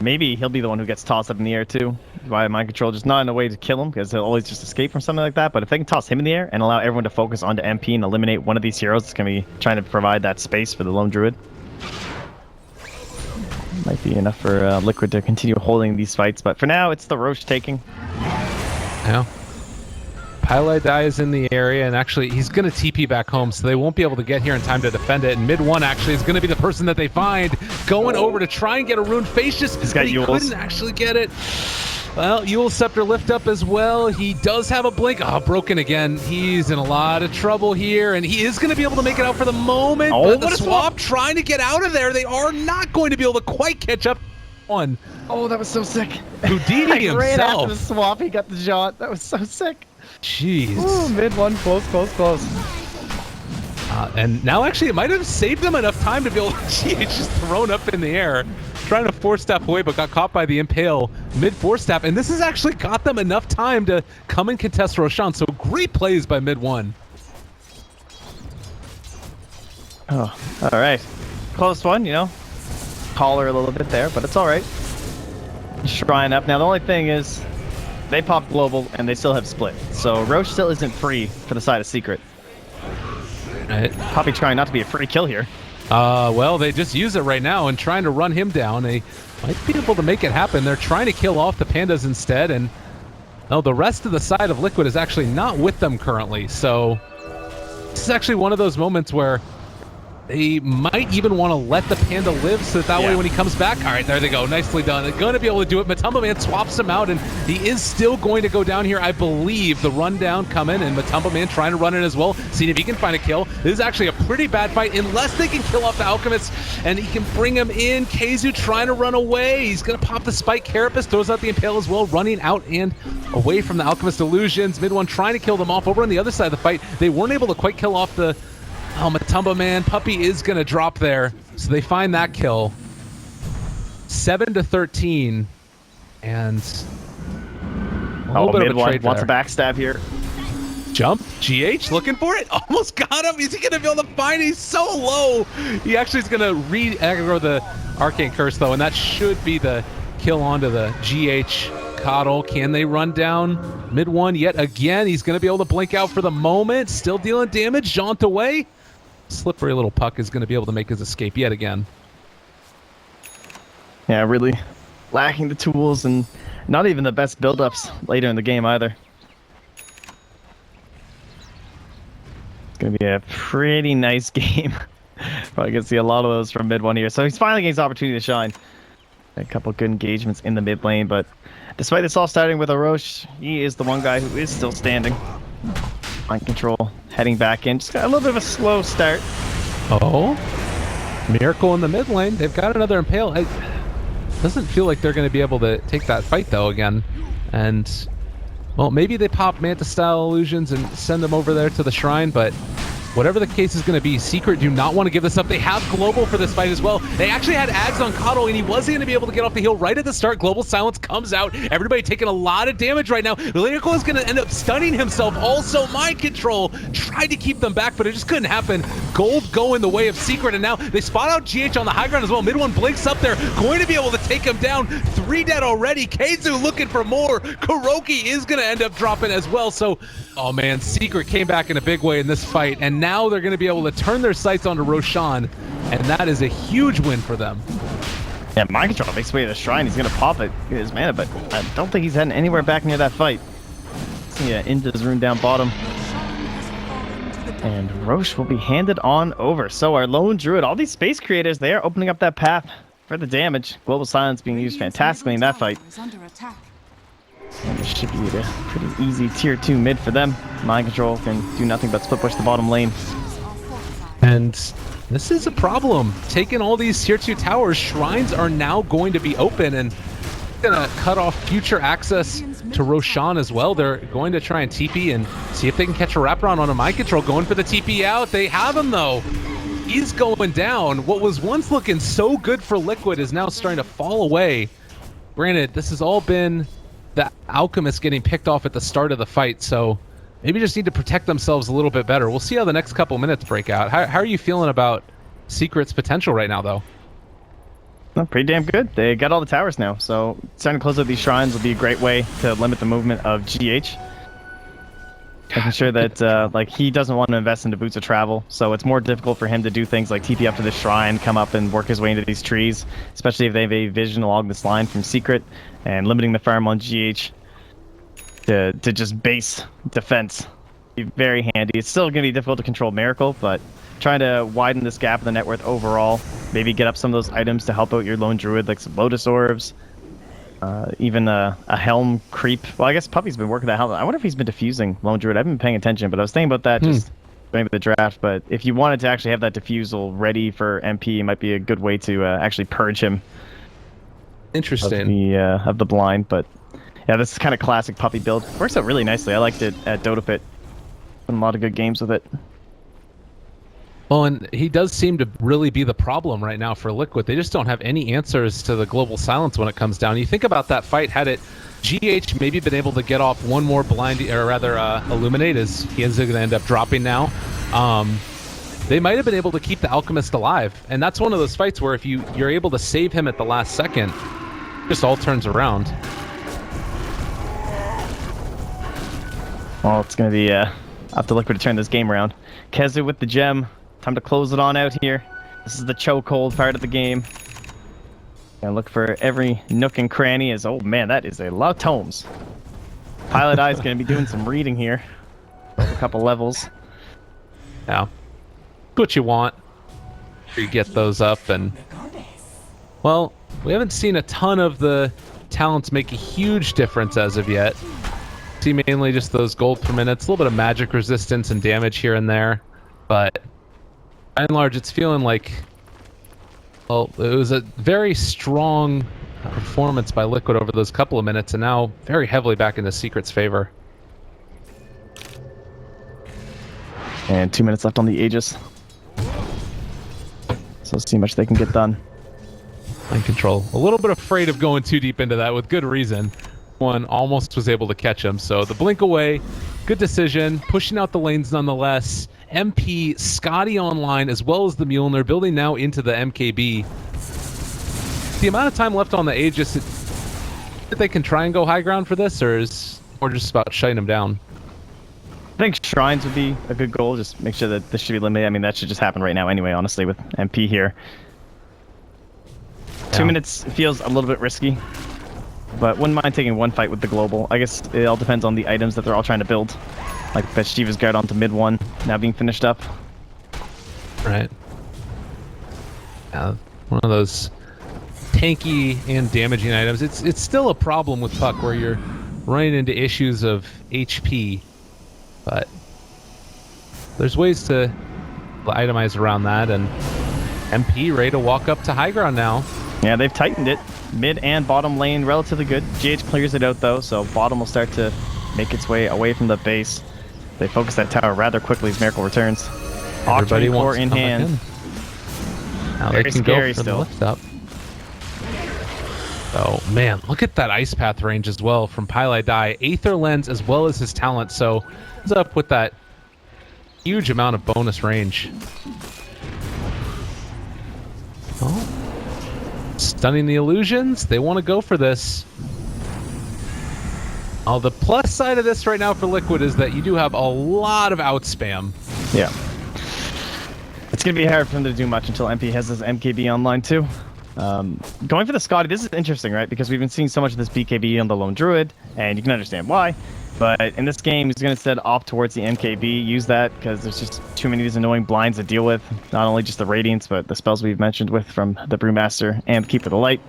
Maybe he'll be the one who gets tossed up in the air too, via mind control, just not in a way to kill him, because he'll always just escape from something like that. But if they can toss him in the air and allow everyone to focus onto MP and eliminate one of these heroes, it's going to be trying to provide that space for the Lone Druid. Might be enough for Liquid to continue holding these fights, but for now, it's the Roche taking. Yeah. Pylai Dai is in the area, and actually he's going to TP back home, so they won't be able to get here in time to defend it. And mid one actually is going to be the person that they find, going over to try and get a Rune Facius, but he couldn't actually get it. Well, Eul's Scepter lift up as well. He does have a blink. Oh, broken again. He's in a lot of trouble here, and he is going to be able to make it out for the moment. But the swap trying to get out of there. They are not going to be able to quite catch up. One. Oh, that was so sick. Houdini himself. Right after the swap, he got the shot. That was so sick. Jeez. Ooh, mid one, close. And now actually it might have saved them enough time to be able to just thrown up in the air, trying to force staff away, but got caught by the Impale mid force staff. And this has actually got them enough time to come and contest Roshan. So great plays by mid one. Oh, all right. Close one, you know. Taller a little bit there, but it's all right. Shrine up. Now the only thing is, they pop global and they still have split, so Roche still isn't free for the side of Secret. Poppy trying not to be a free kill here. Well, they just use it right now and trying to run him down. They might be able to make it happen. They're trying to kill off the Pandas instead, and no, the rest of the side of Liquid is actually not with them currently. So this is actually one of those moments where they might even want to let the Panda live, so that way when he comes back, all right, there they go, nicely done. They're going to be able to do it. Matumba Man swaps him out, and he is still going to go down here, I believe. The rundown coming, and Matumba Man trying to run it as well, seeing if he can find a kill. This is actually a pretty bad fight, unless they can kill off the Alchemist, and he can bring him in. Keizu trying to run away. He's going to pop the Spike. Carapace throws out the Impale as well, running out and away from the Alchemist illusions. Mid one trying to kill them off. Over on the other side of the fight, they weren't able to quite kill off the Oh, Matumba, man. Puppy is going to drop there. So they find that kill. 7-13. And a little bit of a trade wants there. a backstab here. Jump. GH looking for it. Almost got him. Is he going to be able to find? He's so low. He actually is going to re-aggro the Arcane Curse, though, and that should be the kill onto the GH Coddle. Can they run down mid one yet again? He's going to be able to blink out for the moment. Still dealing damage. Jaunt away. Slippery little puck is going to be able to make his escape yet again. Yeah, really lacking the tools and not even the best build-ups later in the game either. It's going to be a pretty nice game. Probably going to see a lot of those from mid one here. So he's finally getting his opportunity to shine. A couple good engagements in the mid lane, but despite this all starting with a Roche, he is the one guy who is still standing. Mind control, heading back in. Just got a little bit of a slow start. Oh, Miracle in the mid lane. They've got another Impale. It doesn't feel like they're going to be able to take that fight, though, again. And, well, maybe they pop Manta-style illusions and send them over there to the Shrine, but whatever the case is going to be, Secret do not want to give this up. They have Global for this fight as well. They actually had Ags on Coddle, and he wasn't going to be able to get off the hill right at the start. Global Silence comes out. Everybody taking a lot of damage right now. Lyrical is going to end up stunning himself. Also, Mind Control tried to keep them back, but it just couldn't happen. Gold going the way of Secret, and now they spot out GH on the high ground as well. Mid one blinks up there, going to be able to take him down. 3 dead already. Keizu looking for more. Kuroki is going to end up dropping as well. So, oh man, Secret came back in a big way in this fight, and now they're going to be able to turn their sights onto Roshan, and that is a huge win for them. Yeah, Mind Control makes way to the Shrine. He's going to pop it, get his mana, but I don't think he's heading anywhere back near that fight. Yeah, into his rune down bottom. And Roche will be handed on over. So our lone druid, all these space creators, they are opening up that path for the damage. Global Silence being used fantastically in that fight. And it should be a pretty easy tier 2 mid for them. Mind Control can do nothing but split push the bottom lane. And this is a problem. Taking all these tier 2 towers, Shrines are now going to be open and gonna cut off future access to Roshan as well. They're going to try and TP and see if they can catch a wraparound on a Mind Control. Going for the TP out. They have him though. He's going down. What was once looking so good for Liquid is now starting to fall away. Granted, this has all been the Alchemist getting picked off at the start of the fight, so maybe just need to protect themselves a little bit better. We'll see how the next couple minutes break out. How are you feeling about Secret's potential right now, though? Well, pretty damn good. They got all the towers now, so starting to close out these shrines will be a great way to limit the movement of GH. Making sure that like he doesn't want to invest into Boots of Travel, so it's more difficult for him to do things like TP up to the shrine, come up and work his way into these trees, especially if they have a vision along this line from Secret, and limiting the farm on GH to just base defense. Be very handy. It's still going to be difficult to control Miracle, but trying to widen this gap in the net worth overall, maybe get up some of those items to help out your lone druid, like some Lotus Orbs, even a Helm creep. Well, I guess Puppy's been working that Helm. I wonder if he's been diffusing lone druid. I haven't been paying attention, but I was thinking about that just going with the draft. But if you wanted to actually have that diffusal ready for MP, it might be a good way to actually purge him. Interesting. Of the blind, but yeah, this is kind of classic Puppy build. Works out really nicely. I liked it at Dota Pit. Been a lot of good games with it. Well, and he does seem to really be the problem right now for Liquid. They just don't have any answers to the Global Silence when it comes down. You think about that fight, had it GH maybe been able to get off one more blind, or rather Illuminate, as he is going to end up dropping now. They might have been able to keep the Alchemist alive. And that's one of those fights where if you're able to save him at the last second, it just all turns around. Well, it's going to be up to Liquid to turn this game around. Kezu with the gem. Time to close it on out here. This is the chokehold part of the game. Gonna look for every nook and cranny. As oh man, that is a lot of tomes. Pilot Eye is gonna be doing some reading here. A couple levels. Yeah. What you want. You get those up, and well, we haven't seen a ton of the talents make a huge difference as of yet. See mainly just those gold per minutes, a little bit of magic resistance and damage here and there, but by and large, it's feeling like, well, it was a very strong performance by Liquid over those couple of minutes, and now very heavily back into Secret's favor. And 2 minutes left on the Aegis. So let's see how much they can get done. Mind control. A little bit afraid of going too deep into that with good reason. One almost was able to catch him. So the blink away, good decision. Pushing out the lanes nonetheless. MP, Scotty online, as well as the Mjolnir, building now into the MKB. The amount of time left on the Aegis, that they can try and go high ground for this, or is more just about shutting them down? I think shrines would be a good goal. Just make sure that this should be limited. I mean, that should just happen right now anyway, honestly, with MP here. 2 minutes feels a little bit risky, but wouldn't mind taking one fight with the global. I guess it all depends on the items that they're all trying to build. Like Shiva's guard onto mid 1, now being finished up. Right. Yeah, one of those tanky and damaging items. It's still a problem with Puck where you're running into issues of HP, but there's ways to itemize around that, and MP ready to walk up to high ground now. Yeah, they've tightened it. Mid and bottom lane relatively good. GH clears it out though, so bottom will start to make its way away from the base. They focus that tower rather quickly as Miracle returns. Everybody wants in to come hand. in. Now Very they can scary go for still. the lift up. Oh man, look at that ice path range as well from Pyle Die. Aether Lens as well as his talent, so what's up with that huge amount of bonus range. Oh. Stunning the illusions. They want to go for this. Oh, the plus side of this right now for Liquid is that you do have a lot of outspam. Yeah. It's going to be hard for them to do much until MP has his MKB online too. Going for the Scotty, this is interesting, right? Because we've been seeing so much of this BKB on the Lone Druid, and you can understand why. But in this game, he's going to instead opt towards the MKB, use that, because there's just too many of these annoying blinds to deal with. Not only just the Radiance, but the spells we've mentioned with from the Brewmaster and Keeper of the Light.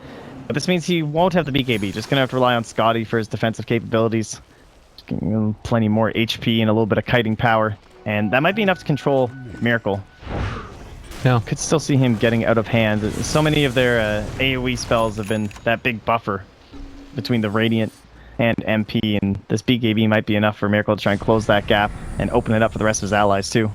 But this means he won't have the BKB, just going to have to rely on Scotty for his defensive capabilities. Just giving him plenty more HP and a little bit of kiting power. And that might be enough to control Miracle. Yeah. Could still see him getting out of hand. So many of their AoE spells have been that big buffer between the Radiant and MP, and this BKB might be enough for Miracle to try and close that gap and open it up for the rest of his allies too.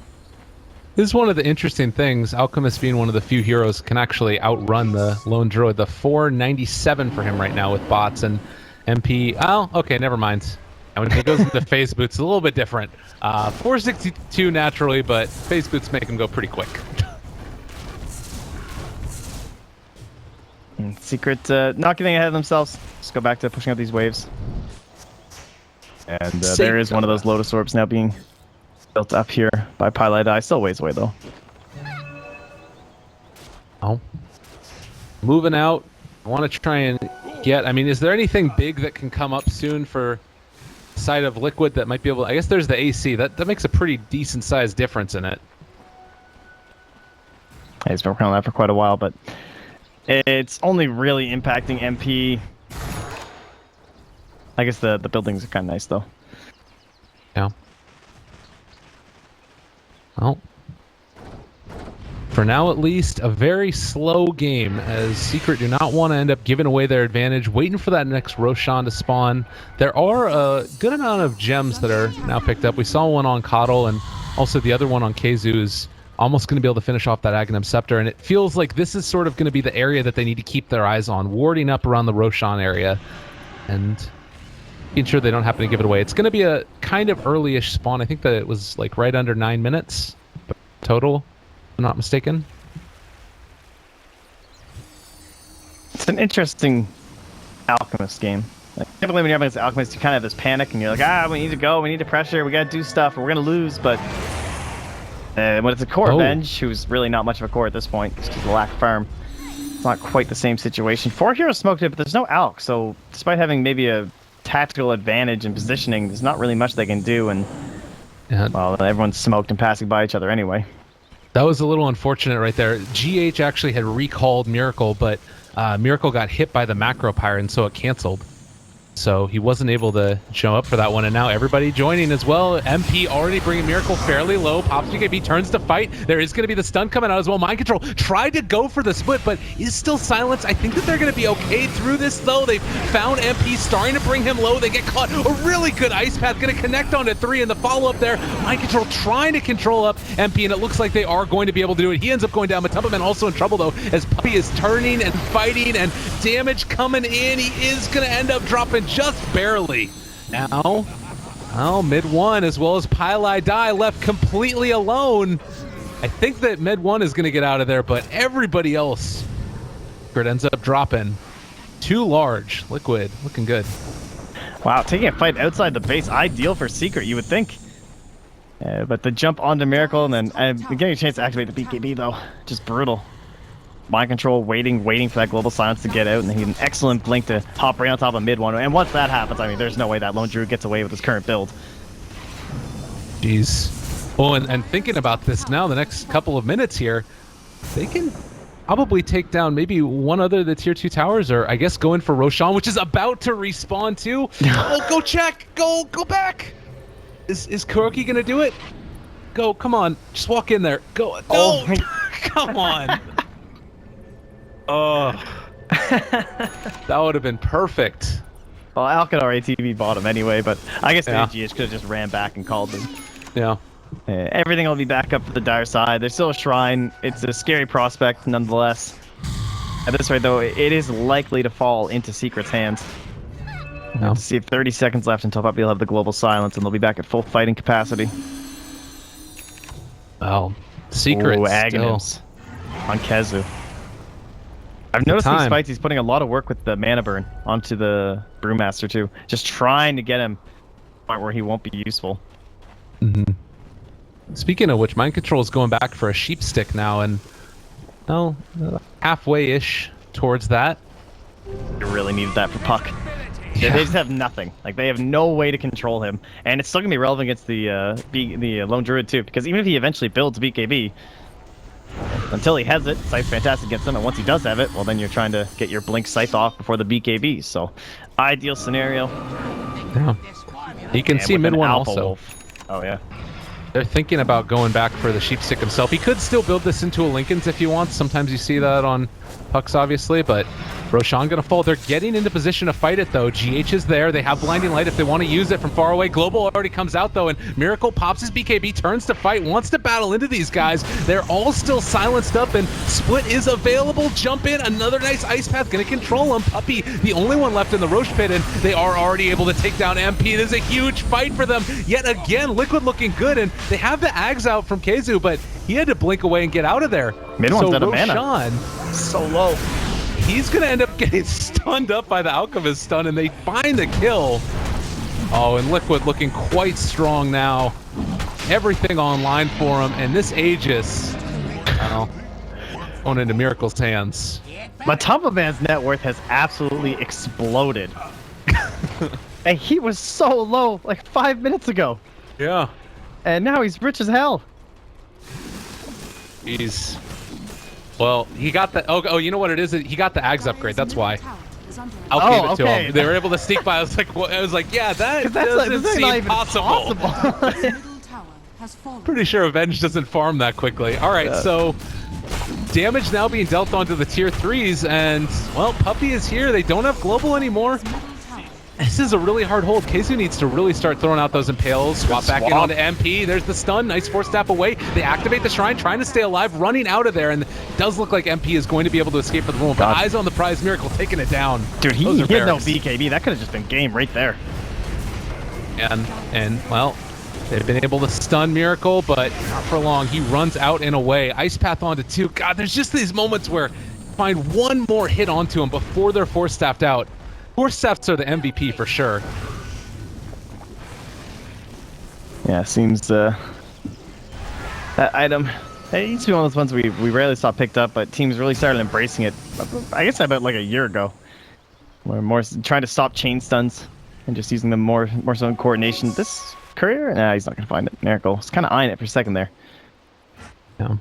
This is one of the interesting things. Alchemist being one of the few heroes can actually outrun the Lone Druid. The 497 for him right now with bots, and MP. Oh, okay, never mind. And when he goes into phase boots, a little bit different. 462 naturally, but phase boots make him go pretty quick. Secret not getting ahead of themselves. Just go back to pushing out these waves. And there is one of those Lotus Orbs now being built up here by Pyle Die. Still ways away though. Oh. Moving out. I want to try and get... I mean, is there anything big that can come up soon for side of Liquid that might be able... I guess there's the AC. That makes a pretty decent sized difference in it. Yeah, he's been working on that for quite a while, but it's only really impacting MP. I guess the buildings are kind of nice though. Yeah. Well, for now at least, a very slow game as Secret do not want to end up giving away their advantage, waiting for that next Roshan to spawn. There are a good amount of gems that are now picked up. We saw one on Coddle, and also the other one on Keizu is almost going to be able to finish off that Aghanim Scepter, and it feels like this is sort of going to be the area that they need to keep their eyes on, warding up around the Roshan area and making sure they don't happen to give it away. It's going to be a kind of early-ish spawn. I think that it was like right under 9 minutes total, if I'm not mistaken. It's an interesting Alchemist game. Like, typically when you're up against Alchemist, you kind of have this panic, and you're like, we need to go, we need to pressure, we got to do stuff, or we're going to lose, but when it's a core Avenge, who's really not much of a core at this point, just because of the lack of farm, it's not quite the same situation. 4 heroes smoked it, but there's no Alch, so despite having maybe a tactical advantage in positioning, there's not really much they can do, and well, everyone's smoked and passing by each other anyway. That was a little unfortunate right there. GH actually had recalled Miracle, but Miracle got hit by the Macro Pyre, and so it canceled. So he wasn't able to show up for that one, and now everybody joining as well. MP already bringing Miracle fairly low. Pops BKB turns to fight. There is going to be the stun coming out as well. Mind Control tried to go for the split, but is still silenced. I think that they're going to be okay through this, though. They've found MP, starting to bring him low. They get caught. A really good Ice Path going to connect onto 3 in the follow-up there. Mind Control trying to control up MP, and it looks like they are going to be able to do it. He ends up going down. Matumbaman also in trouble, though, as Puppy is turning and fighting, and damage coming in. He is going to end up dropping just barely. Now, mid 1 as well as Pylai Die left completely alone. I think that mid 1 is going to get out of there, but everybody else ends up dropping. Too large. Liquid looking good. Wow, taking a fight outside the base, ideal for Secret, you would think. But the jump onto Miracle and then getting a chance to activate the BKB, though, just brutal. Mind Control waiting for that global silence to get out, and he had an excellent blink to hop right on top of mid 1. And once that happens, I mean, there's no way that Lone Druid gets away with his current build. Jeez. Well, and thinking about this now, the next couple of minutes here, they can probably take down maybe one other of the tier 2 towers, or I guess go in for Roshan, which is about to respawn too. Oh, go check! Go back! Is Kuroki gonna do it? Go, come on, just walk in there. Go, no! Oh. Come on! Oh, that would have been perfect. Well, Alcadar ATV bottom anyway, but I guess the AGH could have just ran back and called them. Yeah. Everything will be back up to the dire side. There's still a shrine. It's a scary prospect nonetheless. At this rate, though, it is likely to fall into Secret's hands. No. Let's see if 30 seconds left until Puppy will have the global silence, and they'll be back at full fighting capacity. Well, Secret Aghanims on Kezu. I've noticed these fights, he's putting a lot of work with the mana burn onto the Brewmaster too. Just trying to get him to the point where he won't be useful. Mm-hmm. Speaking of which, Mind Control is going back for a sheep stick now, and halfway-ish towards that. You really needed that for Puck. Yeah. They just have nothing. Like, they have no way to control him, and it's still gonna be relevant against the Lone Druid too, because even if he eventually builds BKB, until he has it, Scythe's fantastic against him, and once he does have it, well, then you're trying to get your Blink Scythe off before the BKB, so ideal scenario. Yeah. You can see mid 1 also. Wolf. Oh, yeah. They're thinking about going back for the sheepstick himself. He could still build this into a Lincoln's if he wants. Sometimes you see that on Pucks, obviously, but Roshan gonna fall. They're getting into position to fight it, though. GH is there. They have Blinding Light if they want to use it from far away. Global already comes out, though, and Miracle pops his BKB, turns to fight, wants to battle into these guys. They're all still silenced up, and Split is available. Jump in. Another nice Ice Path. Gonna control him. Puppy, the only one left in the Roche pit, and they are already able to take down MP. This is a huge fight for them. Yet again, Liquid looking good, and they have the Ags out from Kezu, but he had to blink away and get out of there. Mid one's out of mana. Roshan, So low. He's going to end up getting stunned up by the Alchemist stun, and they find the kill. Oh, and Liquid looking quite strong now. Everything online for him, and this Aegis, well, going into Miracle's hands. Matumbaman's net worth has absolutely exploded. And he was so low like 5 minutes ago. Yeah. And now he's rich as hell. He's... Well, he got the... Oh, you know what it is? He got the Ags upgrade. That's why. I'll give it to him. They were able to sneak by. I was like, yeah, that doesn't seem possible. Pretty sure Avenge doesn't farm that quickly. All right, so damage now being dealt onto the tier 3s, and, well, Puppy is here. They don't have global anymore. This is a really hard hold. Kezu needs to really start throwing out those impales. Swap back in onto MP. There's the stun. Nice force staff away. They activate the shrine, trying to stay alive, running out of there, and it does look like MP is going to be able to escape for the moment. But eyes on the prize, Miracle taking it down. Dude, he had no BKB. That could have just been game right there. And well, they've been able to stun Miracle, but not for long. He runs out and away. Ice Path onto 2. God, there's just these moments where find one more hit onto him before they're force staffed out. Force staffs are the MVP for sure. Yeah, seems that item, it used to be one of those ones we rarely saw picked up, but teams really started embracing it. I guess about like a year ago. We're more trying to stop chain stuns and just using them more so in coordination. This Courier? Nah, he's not gonna find it. Miracle. It's kind of eyeing it for a second there. Yeah.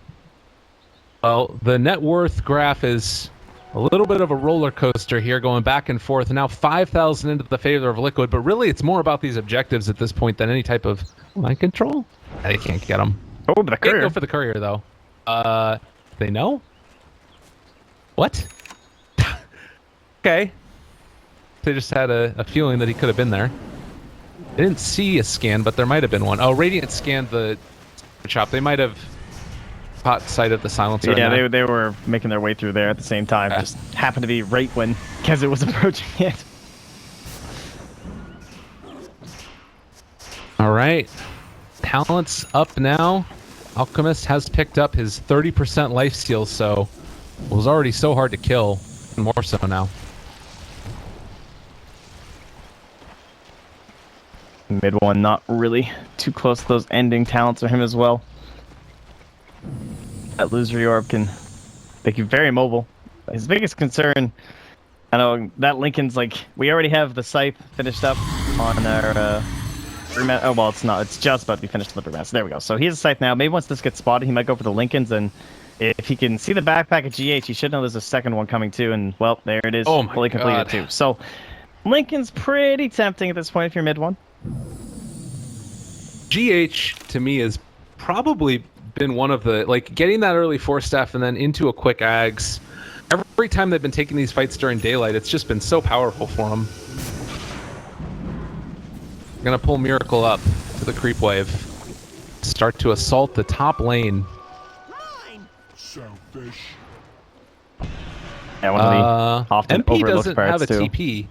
Well, the net worth graph is A little bit of a roller coaster here, going back and forth. Now 5,000 into the favor of Liquid, but really it's more about these objectives at this point than any type of mind control. They can't get them. Oh, the courier. Go for the courier, though. They know? What? Okay. They just had a feeling that he could have been there. They didn't see a scan, but there might have been one. Oh, Radiant scanned the shop. They might have caught sight of the silencer. Yeah, they were making their way through there at the same time. Just happened to be right when Keza was approaching it. All right. Talent's up now. Alchemist has picked up his 30% lifesteal, so it was already so hard to kill. More so now. Mid one not really too close to those ending talents for him as well. That loser orb can make you very mobile. His biggest concern, I know that Lincoln's like, we already have the scythe finished up on our oh well, it's not, it's just about to be finished with the rest. There we go. So he has a scythe now. Maybe once this gets spotted, he might go for the Lincolns, and if he can see the backpack at GH, he should know there's a second one coming too, and well, there it is, fully completed too. So Lincoln's pretty tempting at this point if you're mid one. GH to me has probably been one of the, like, getting that early force staff and then into a quick ags. Every time they've been taking these fights during daylight, it's just been so powerful for them. Gonna pull Miracle up to the creep wave. Start to assault the top lane. Selfish. Yeah, one of the often MP overlooked doesn't have parts a too. TP.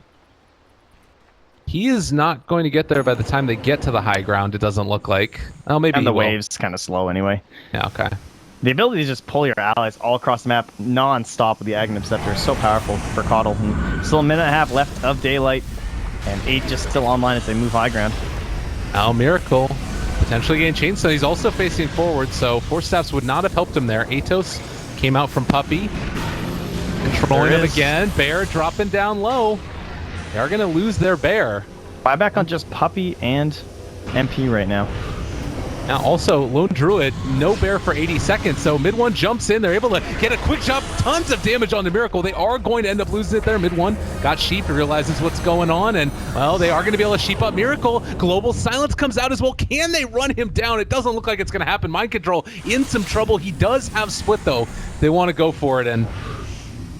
He is not going to get there by the time they get to the high ground, it doesn't look like. Oh, maybe And the he will. wave's kind of slow anyway. Yeah, okay. The ability to just pull your allies all across the map non-stop with the Aghanim Scepter is so powerful for Caudle. And still a minute and a half left of daylight, and 8 just still online as they move high ground. Now Miracle potentially getting chainstone. He's also facing forward, so Force Staffs would not have helped him there. Atos came out from Puppy. Controlling him again. Bear dropping down low. They are going to lose their Bear. Buyback on just Puppy and MP right now. Now also, Lone Druid, no Bear for 80 seconds, so mid one jumps in. They're able to get a quick shot, tons of damage on the Miracle. They are going to end up losing it there. Mid one got sheep, realizes what's going on, and, well, they are going to be able to sheep up Miracle. Global Silence comes out as well. Can they run him down? It doesn't look like it's going to happen. Mind Control in some trouble. He does have Split, though. They want to go for it, and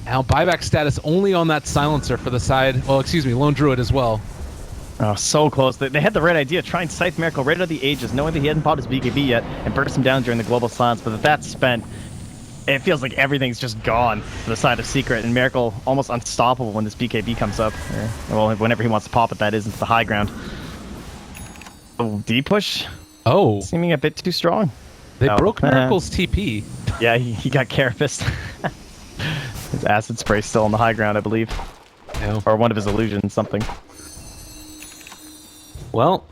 now buyback status only on that Silencer for the side, well, excuse me, Lone Druid as well. Oh, so close. They had the right idea. Try and Scythe Miracle right out of the ages, knowing that he hadn't popped his BKB yet, and burst him down during the Global Silence. But if that's spent, it feels like everything's just gone for the side of Secret, and Miracle almost unstoppable when this BKB comes up. Well, whenever he wants to pop it, that is, into the high ground. Oh, D-push? Oh. Seeming a bit too strong. They broke Miracle's TP. Yeah, he got Carapace. His Acid Spray still on the high ground, I believe. Yeah. Or one of his illusions, something. Well,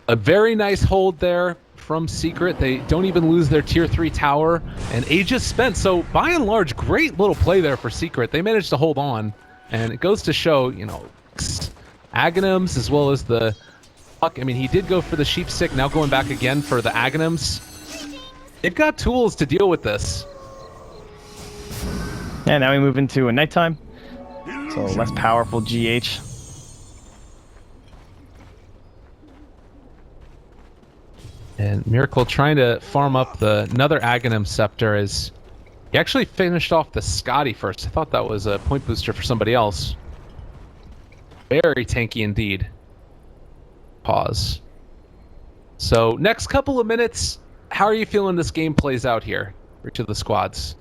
a very nice hold there from Secret. They don't even lose their tier 3 tower, and Aegis spent. So by and large, great little play there for Secret. They managed to hold on, and it goes to show, you know, Aghanims as well as the Puck. I mean, he did go for the Sheep Stick, now going back again for the Aghanims. They've got tools to deal with this. Yeah, now we move into a nighttime. So less powerful GH. And Miracle trying to farm up another Aghanim Scepter as he actually finished off the Scotty first. I thought that was a point booster for somebody else. Very tanky indeed. Pause. So next couple of minutes, how are you feeling this game plays out here for each of the squads?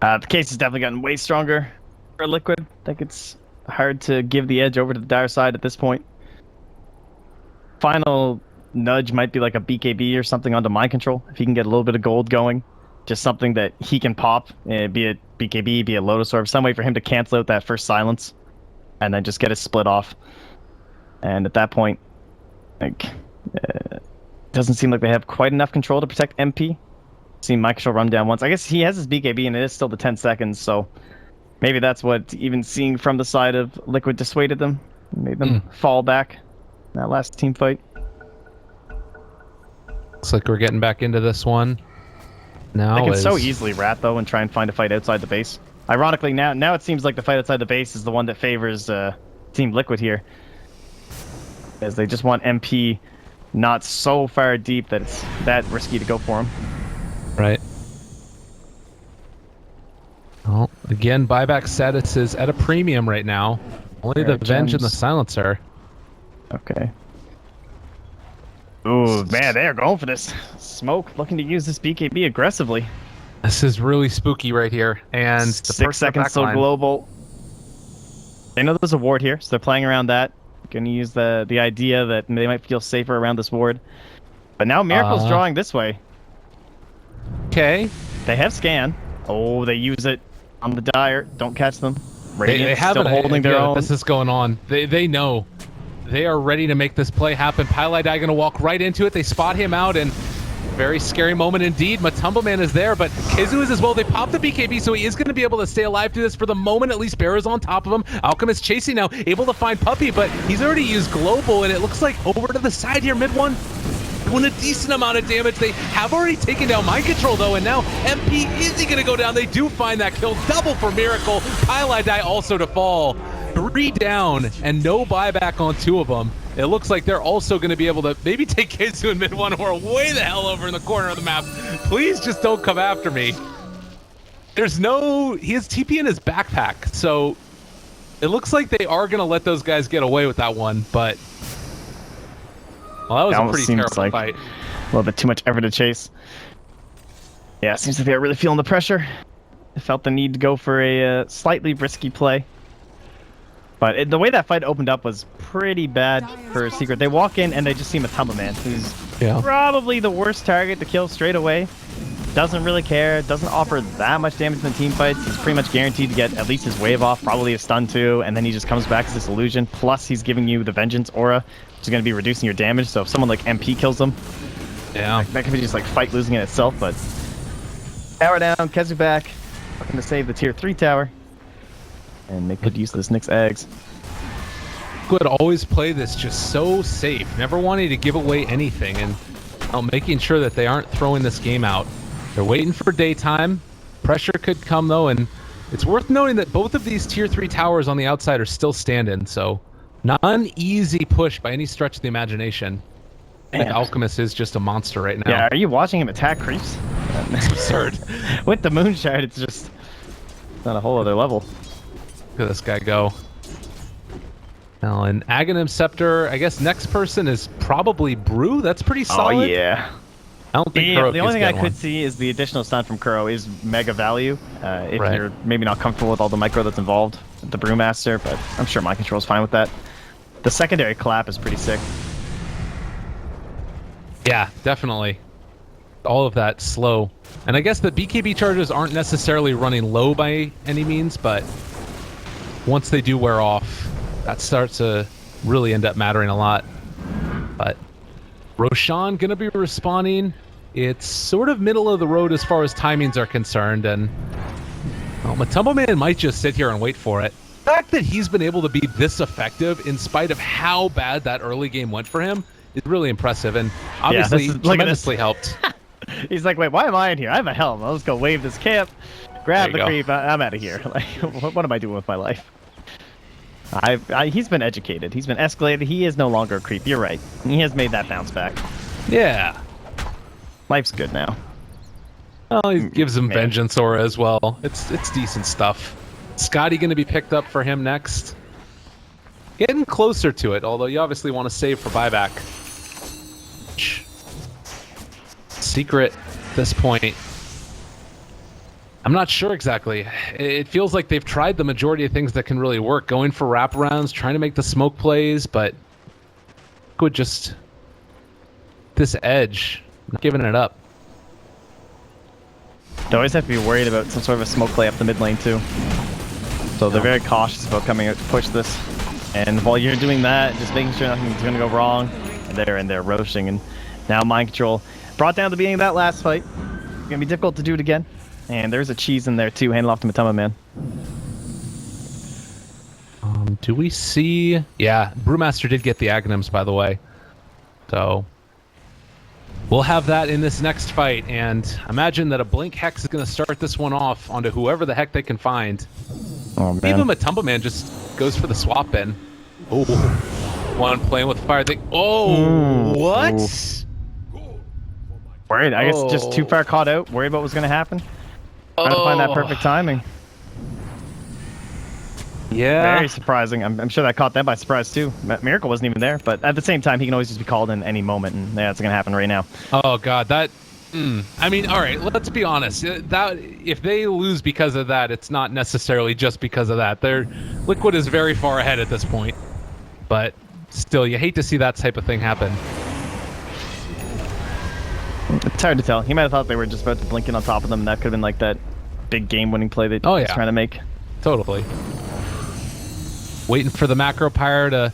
The case has definitely gotten way stronger for Liquid. I think it's hard to give the edge over to the dire side at this point. Final nudge might be like a BKB or something onto Mind Control. If he can get a little bit of gold going, just something that he can pop, be it BKB, be it Lotus Orb, some way for him to cancel out that first silence, and then just get his split off. And at that point, like, doesn't seem like they have quite enough control to protect MP. Seen Mind Control run down once. I guess he has his BKB, and it is still the 10 seconds, so maybe that's what even seeing from the side of Liquid dissuaded them, made them fall back in that last team fight. Looks like we're getting back into this one. Now they can so easily rat, though, and try and find a fight outside the base. Ironically, now it seems like the fight outside the base is the one that favors Team Liquid here, as they just want MP not so far deep that it's that risky to go for him. Right. Well, again, buyback status is at a premium right now. Only the Venge and the Silencer. Okay. Ooh, man, they are going for this. Smoke looking to use this BKB aggressively. This is really spooky right here. And the 6 seconds till global. They know there's a ward here, so they're playing around that. Going to use the idea that they might feel safer around this ward. But now Miracle's drawing this way. Okay. They have scan. Oh, they use it on the Dire. Don't catch them. They have still holding their own. This is going on. They know. They are ready to make this play happen. Pylai going to walk right into it. They spot him out, and very scary moment indeed. Matumba Man is there, but Kizu is as well. They pop the BKB, so he is going to be able to stay alive through this for the moment. At least Bear is on top of him. Alchemist chasing now, able to find Puppy, but he's already used Global, and it looks like over to the side here, mid one. Doing a decent amount of damage. They have already taken down Mind Control, though, and now MP, is he going to go down? They do find that kill. Double for Miracle. Pylai also to fall. 3 down, and no buyback on 2 of them. It looks like they're also going to be able to maybe take Kizu in mid one, or way the hell over in the corner of the map. Please just don't come after me. There's no... He has TP in his backpack, so it looks like they are going to let those guys get away with that one, but... Well, that was a pretty terrible fight. A little bit too much effort to chase. Yeah, it seems like they're really feeling the pressure. They felt the need to go for a slightly risky play. But the way that fight opened up was pretty bad for Secret. They walk in and they just see Matumba Man, who's probably the worst target to kill straight away. Doesn't really care, doesn't offer that much damage in the team fights. He's pretty much guaranteed to get at least his wave off, probably a stun too, and then he just comes back as this illusion. Plus, he's giving you the Vengeance aura, which is going to be reducing your damage. So if someone like MP kills him, that could be just like fight losing in itself. But tower down, Kezu back, looking to save the tier 3 tower. And they could use this Nyx eggs. Would always play this just so safe, never wanting to give away anything, and making sure that they aren't throwing this game out. They're waiting for daytime. Pressure could come though, and it's worth noting that both of these tier 3 towers on the outside are still standing, so not an easy push by any stretch of the imagination. I think Alchemist is just a monster right now. Yeah, are you watching him attack creeps? It's absurd. With the Moonshard, it's just on a whole other level. Look at this guy go. Now, an Aghanim Scepter, I guess next person is probably Brew. That's pretty solid. Oh, yeah. I don't think Kuro the only thing I one. could see is the additional stun from Kuro is mega value. If you're maybe not comfortable with all the micro that's involved with the Brewmaster, but I'm sure Mind Control is fine with that. The secondary clap is pretty sick. Yeah, definitely. All of that slow. And I guess the BKB charges aren't necessarily running low by any means, but once they do wear off, that starts to really end up mattering a lot. But Roshan gonna be respawning. It's sort of middle of the road as far as timings are concerned, and Matumba Man might just sit here and wait for it. The fact that he's been able to be this effective in spite of how bad that early game went for him is really impressive, and obviously tremendously helped. He's like, wait, why am I in here? I have a helm. I'll just go wave this camp, grab the creep. I'm out of here. Like, what am I doing with my life? He's been educated. He's been escalated. He is no longer a creep. You're right. He has made that bounce back. Yeah. Life's good now. Oh, he gives him Vengeance Aura as well. It's decent stuff. Scotty going to be picked up for him next. Getting closer to it, although you obviously want to save for buyback. Secret at this point. I'm not sure exactly. It feels like they've tried the majority of things that can really work. Going for wraparounds, trying to make the smoke plays, but would just this edge, not giving it up. They always have to be worried about some sort of a smoke play up the mid lane too. So they're very cautious about coming out to push this. And while you're doing that, just making sure nothing's going to go wrong, and they're roaching. And now Mind Control brought down at the beginning of that last fight. It's going to be difficult to do it again. And there's a cheese in there too, handle off to Matumba Man. Do we see... Yeah, Brewmaster did get the Aghanims, by the way. So... We'll have that in this next fight, and imagine that a Blink Hex is going to start this one off onto whoever the heck they can find. Oh, man. Even Matumba Man just goes for the swap in. Oh, one playing with fire. What? Worried. I guess just too far caught out. Worried about what was going to happen. Trying to find that perfect timing. Yeah. Very surprising. I'm sure that caught them by surprise too. Miracle wasn't even there, but at the same time, he can always just be called in any moment, and that's going to happen right now. Oh God, that. I mean, all right. Let's be honest. That if they lose because of that, it's not necessarily just because of that. Liquid is very far ahead at this point, but still, you hate to see that type of thing happen. It's hard to tell. He might have thought they were just about to blink in on top of them. And that could have been like that big game-winning play that he's trying to make. Totally. Waiting for the macro pyre to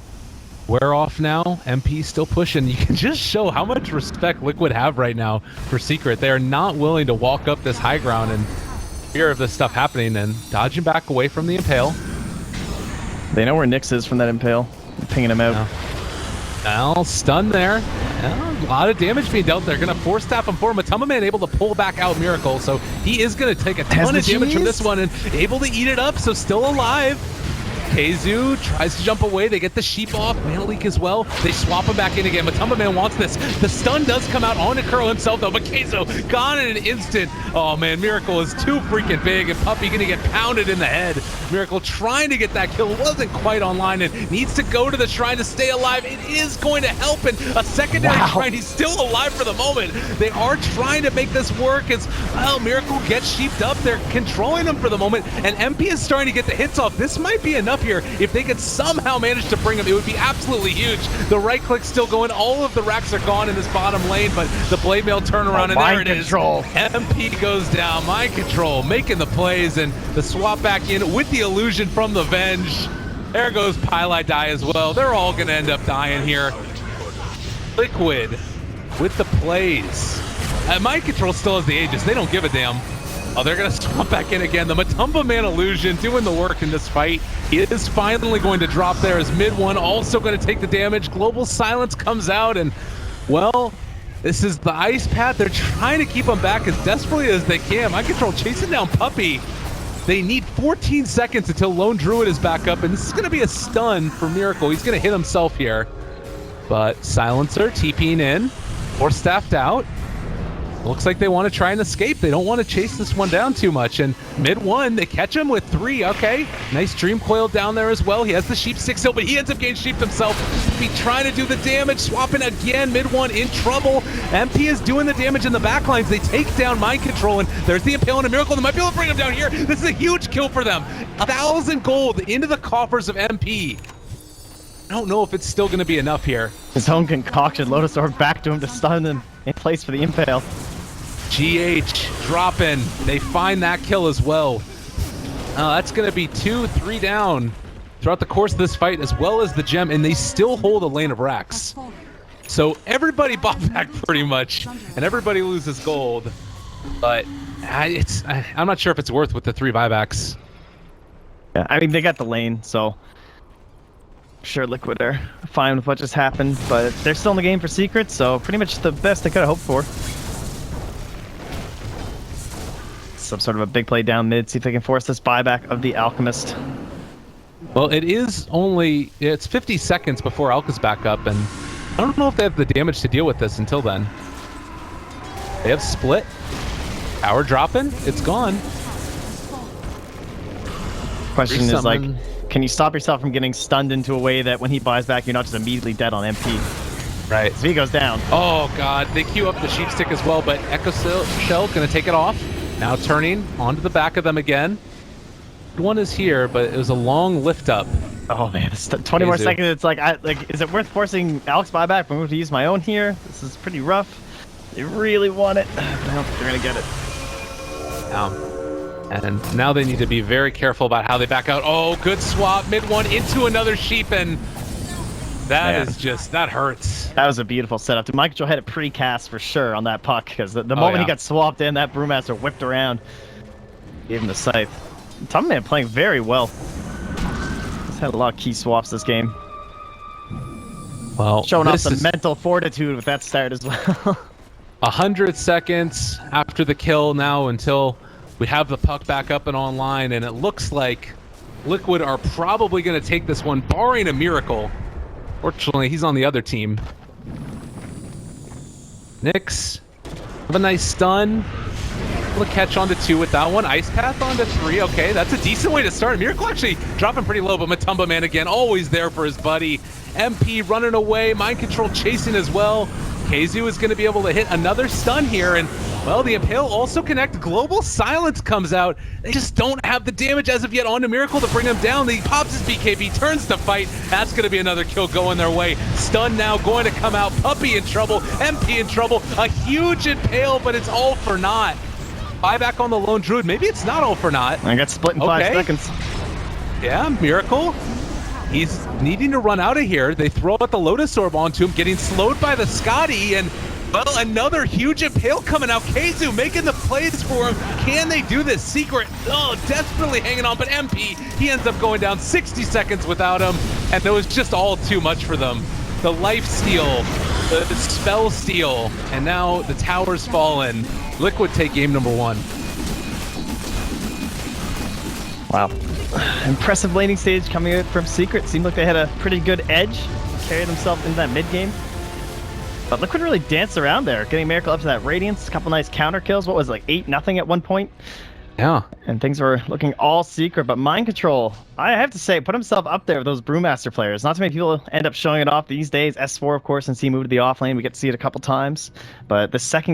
wear off now. MP still pushing. You can just show how much respect Liquid have right now for Secret. They are not willing to walk up this high ground and fear of this stuff happening and dodging back away from the Impale. They know where Nyx is from that Impale. They're pinging him out. Well, stun there. A lot of damage being dealt. They're going to force tap him for Matumba Man, able to pull back out Miracle. So he is going to take a ton of damage from this one and able to eat it up. So still alive. Keizu tries to jump away. They get the sheep off. Mana Leak as well. They swap him back in again. Matumba Man wants this. The stun does come out on Kuro himself, though. But Keizu gone in an instant. Oh, man. Miracle is too freaking big. And Puppy going to get pounded in the head. Miracle trying to get that kill. Wasn't quite online and needs to go to the shrine to stay alive. It is going to help. And a secondary shrine. He's still alive for the moment. They are trying to make this work as, well, Miracle gets sheeped up. They're controlling him for the moment. And MP is starting to get the hits off. This might be enough here. If they could somehow manage to bring him, it would be absolutely huge. The right click's still going. All of the racks are gone in this bottom lane, but the blade mail turnaround, and there it is. MP goes down. Mind control, making the plays, and the swap back in with the illusion from the Venge. There goes Pylai die as well. They're all going to end up dying here. Liquid with the plays. Mind control still has the Aegis. They don't give a damn. Oh, they're going to swap back in again. The Matumba Man illusion doing the work in this fight. He is finally going to drop there as mid one also going to take the damage. Global Silence comes out and, well, this is the ice path. They're trying to keep him back as desperately as they can. Mind control chasing down Puppy. They need 14 seconds until Lone Druid is back up, and this is going to be a stun for Miracle. He's going to hit himself here. But Silencer TPing in, or staffed out. Looks like they want to try and escape. They don't want to chase this one down too much. And mid one, they catch him with 3. Okay, nice Dream Coil down there as well. He has the Sheep Stick still, but he ends up getting sheeped himself. Be trying to do the damage, swapping again. Mid one in trouble. MP is doing the damage in the backlines. They take down Mind Control, and there's the Impale and a Miracle. They might be able to bring him down here. This is a huge kill for them. 1,000 gold into the coffers of MP. I don't know if it's still going to be enough here. His own concoction, Lotus Orb back to him to stun him in place for the Impale. GH dropping. They find that kill as well. That's going to be 2-3 down throughout the course of this fight, as well as the gem, and they still hold a lane of racks. So everybody bought back pretty much, and everybody loses gold. But I'm not sure if it's worth with the 3 buybacks. Yeah, I mean, they got the lane, so sure Liquid are fine with what just happened, but they're still in the game for Secret, so pretty much the best they could have hoped for. Some sort of a big play down mid, see if they can force this buyback of the Alchemist. Well, it's 50 seconds before Alka's back up, and I don't know if they have the damage to deal with this until then. They have split. Power dropping, it's gone. Question is, like, can you stop yourself from getting stunned into a way that when he buys back, you're not just immediately dead on MP? Right. So he goes down. Oh, God. They queue up the Sheep Stick as well, but Echo Shell going to take it off. Now turning onto the back of them again. One is here, but it was a long lift up. Oh, man. It's 20 more seconds. It's like, is it worth forcing Alex buyback? I'm going to use my own here. This is pretty rough. They really want it, but I don't think they're going to get it. And now they need to be very careful about how they back out. Oh, good swap. Mid one into another sheep, and that is just, that hurts. That was a beautiful setup. Dude, Mike Joe had it pre-cast for sure on that puck, because the moment he got swapped in, that Brewmaster whipped around. Gave him the scythe. Matumba Man playing very well. He's had a lot of key swaps this game. Well, showing off some mental fortitude with that start as well. 100 seconds after the kill now until we have the puck back up and online, and it looks like Liquid are probably going to take this one, barring a miracle. Fortunately, he's on the other team. Nyx, have a nice stun. Able to catch onto 2 with that one. Ice Path onto 3. Okay, that's a decent way to start. Miracle actually dropping pretty low, but Matumba Man again, always there for his buddy. MP running away, Mind Control chasing as well. Keizu is going to be able to hit another stun here, and well, the Impale also connect. Global Silence comes out. They just don't have the damage as of yet onto Miracle to bring him down. He pops his BKB, turns to fight. That's going to be another kill going their way. Stun now going to come out. Puppy in trouble, MP in trouble. A huge Impale, but it's all for naught. Buyback on the Lone Druid. Maybe it's not all for naught. I got split in 5 seconds. Yeah, Miracle. He's needing to run out of here. They throw out the Lotus Orb onto him, getting slowed by the Scotty, and well, another huge Impale coming out. Keizu making the plays for him. Can they do this? Secret, desperately hanging on, but MP, he ends up going down 60 seconds without him, and it was just all too much for them. The life steal, the spell steal, and now the tower's fallen. Liquid take game number 1. Wow. Impressive laning stage coming out from Secret. Seemed like they had a pretty good edge. Carried themselves into that mid game. But Liquid really danced around there, getting Miracle up to that Radiance. A couple nice counter kills. What was it, like 8-0 at one point? Yeah. And things were looking all Secret, but Mind Control, I have to say, put himself up there with those Brewmaster players. Not too many people end up showing it off these days. S4, of course, and C moved to the off lane. We get to see it a couple times. But the second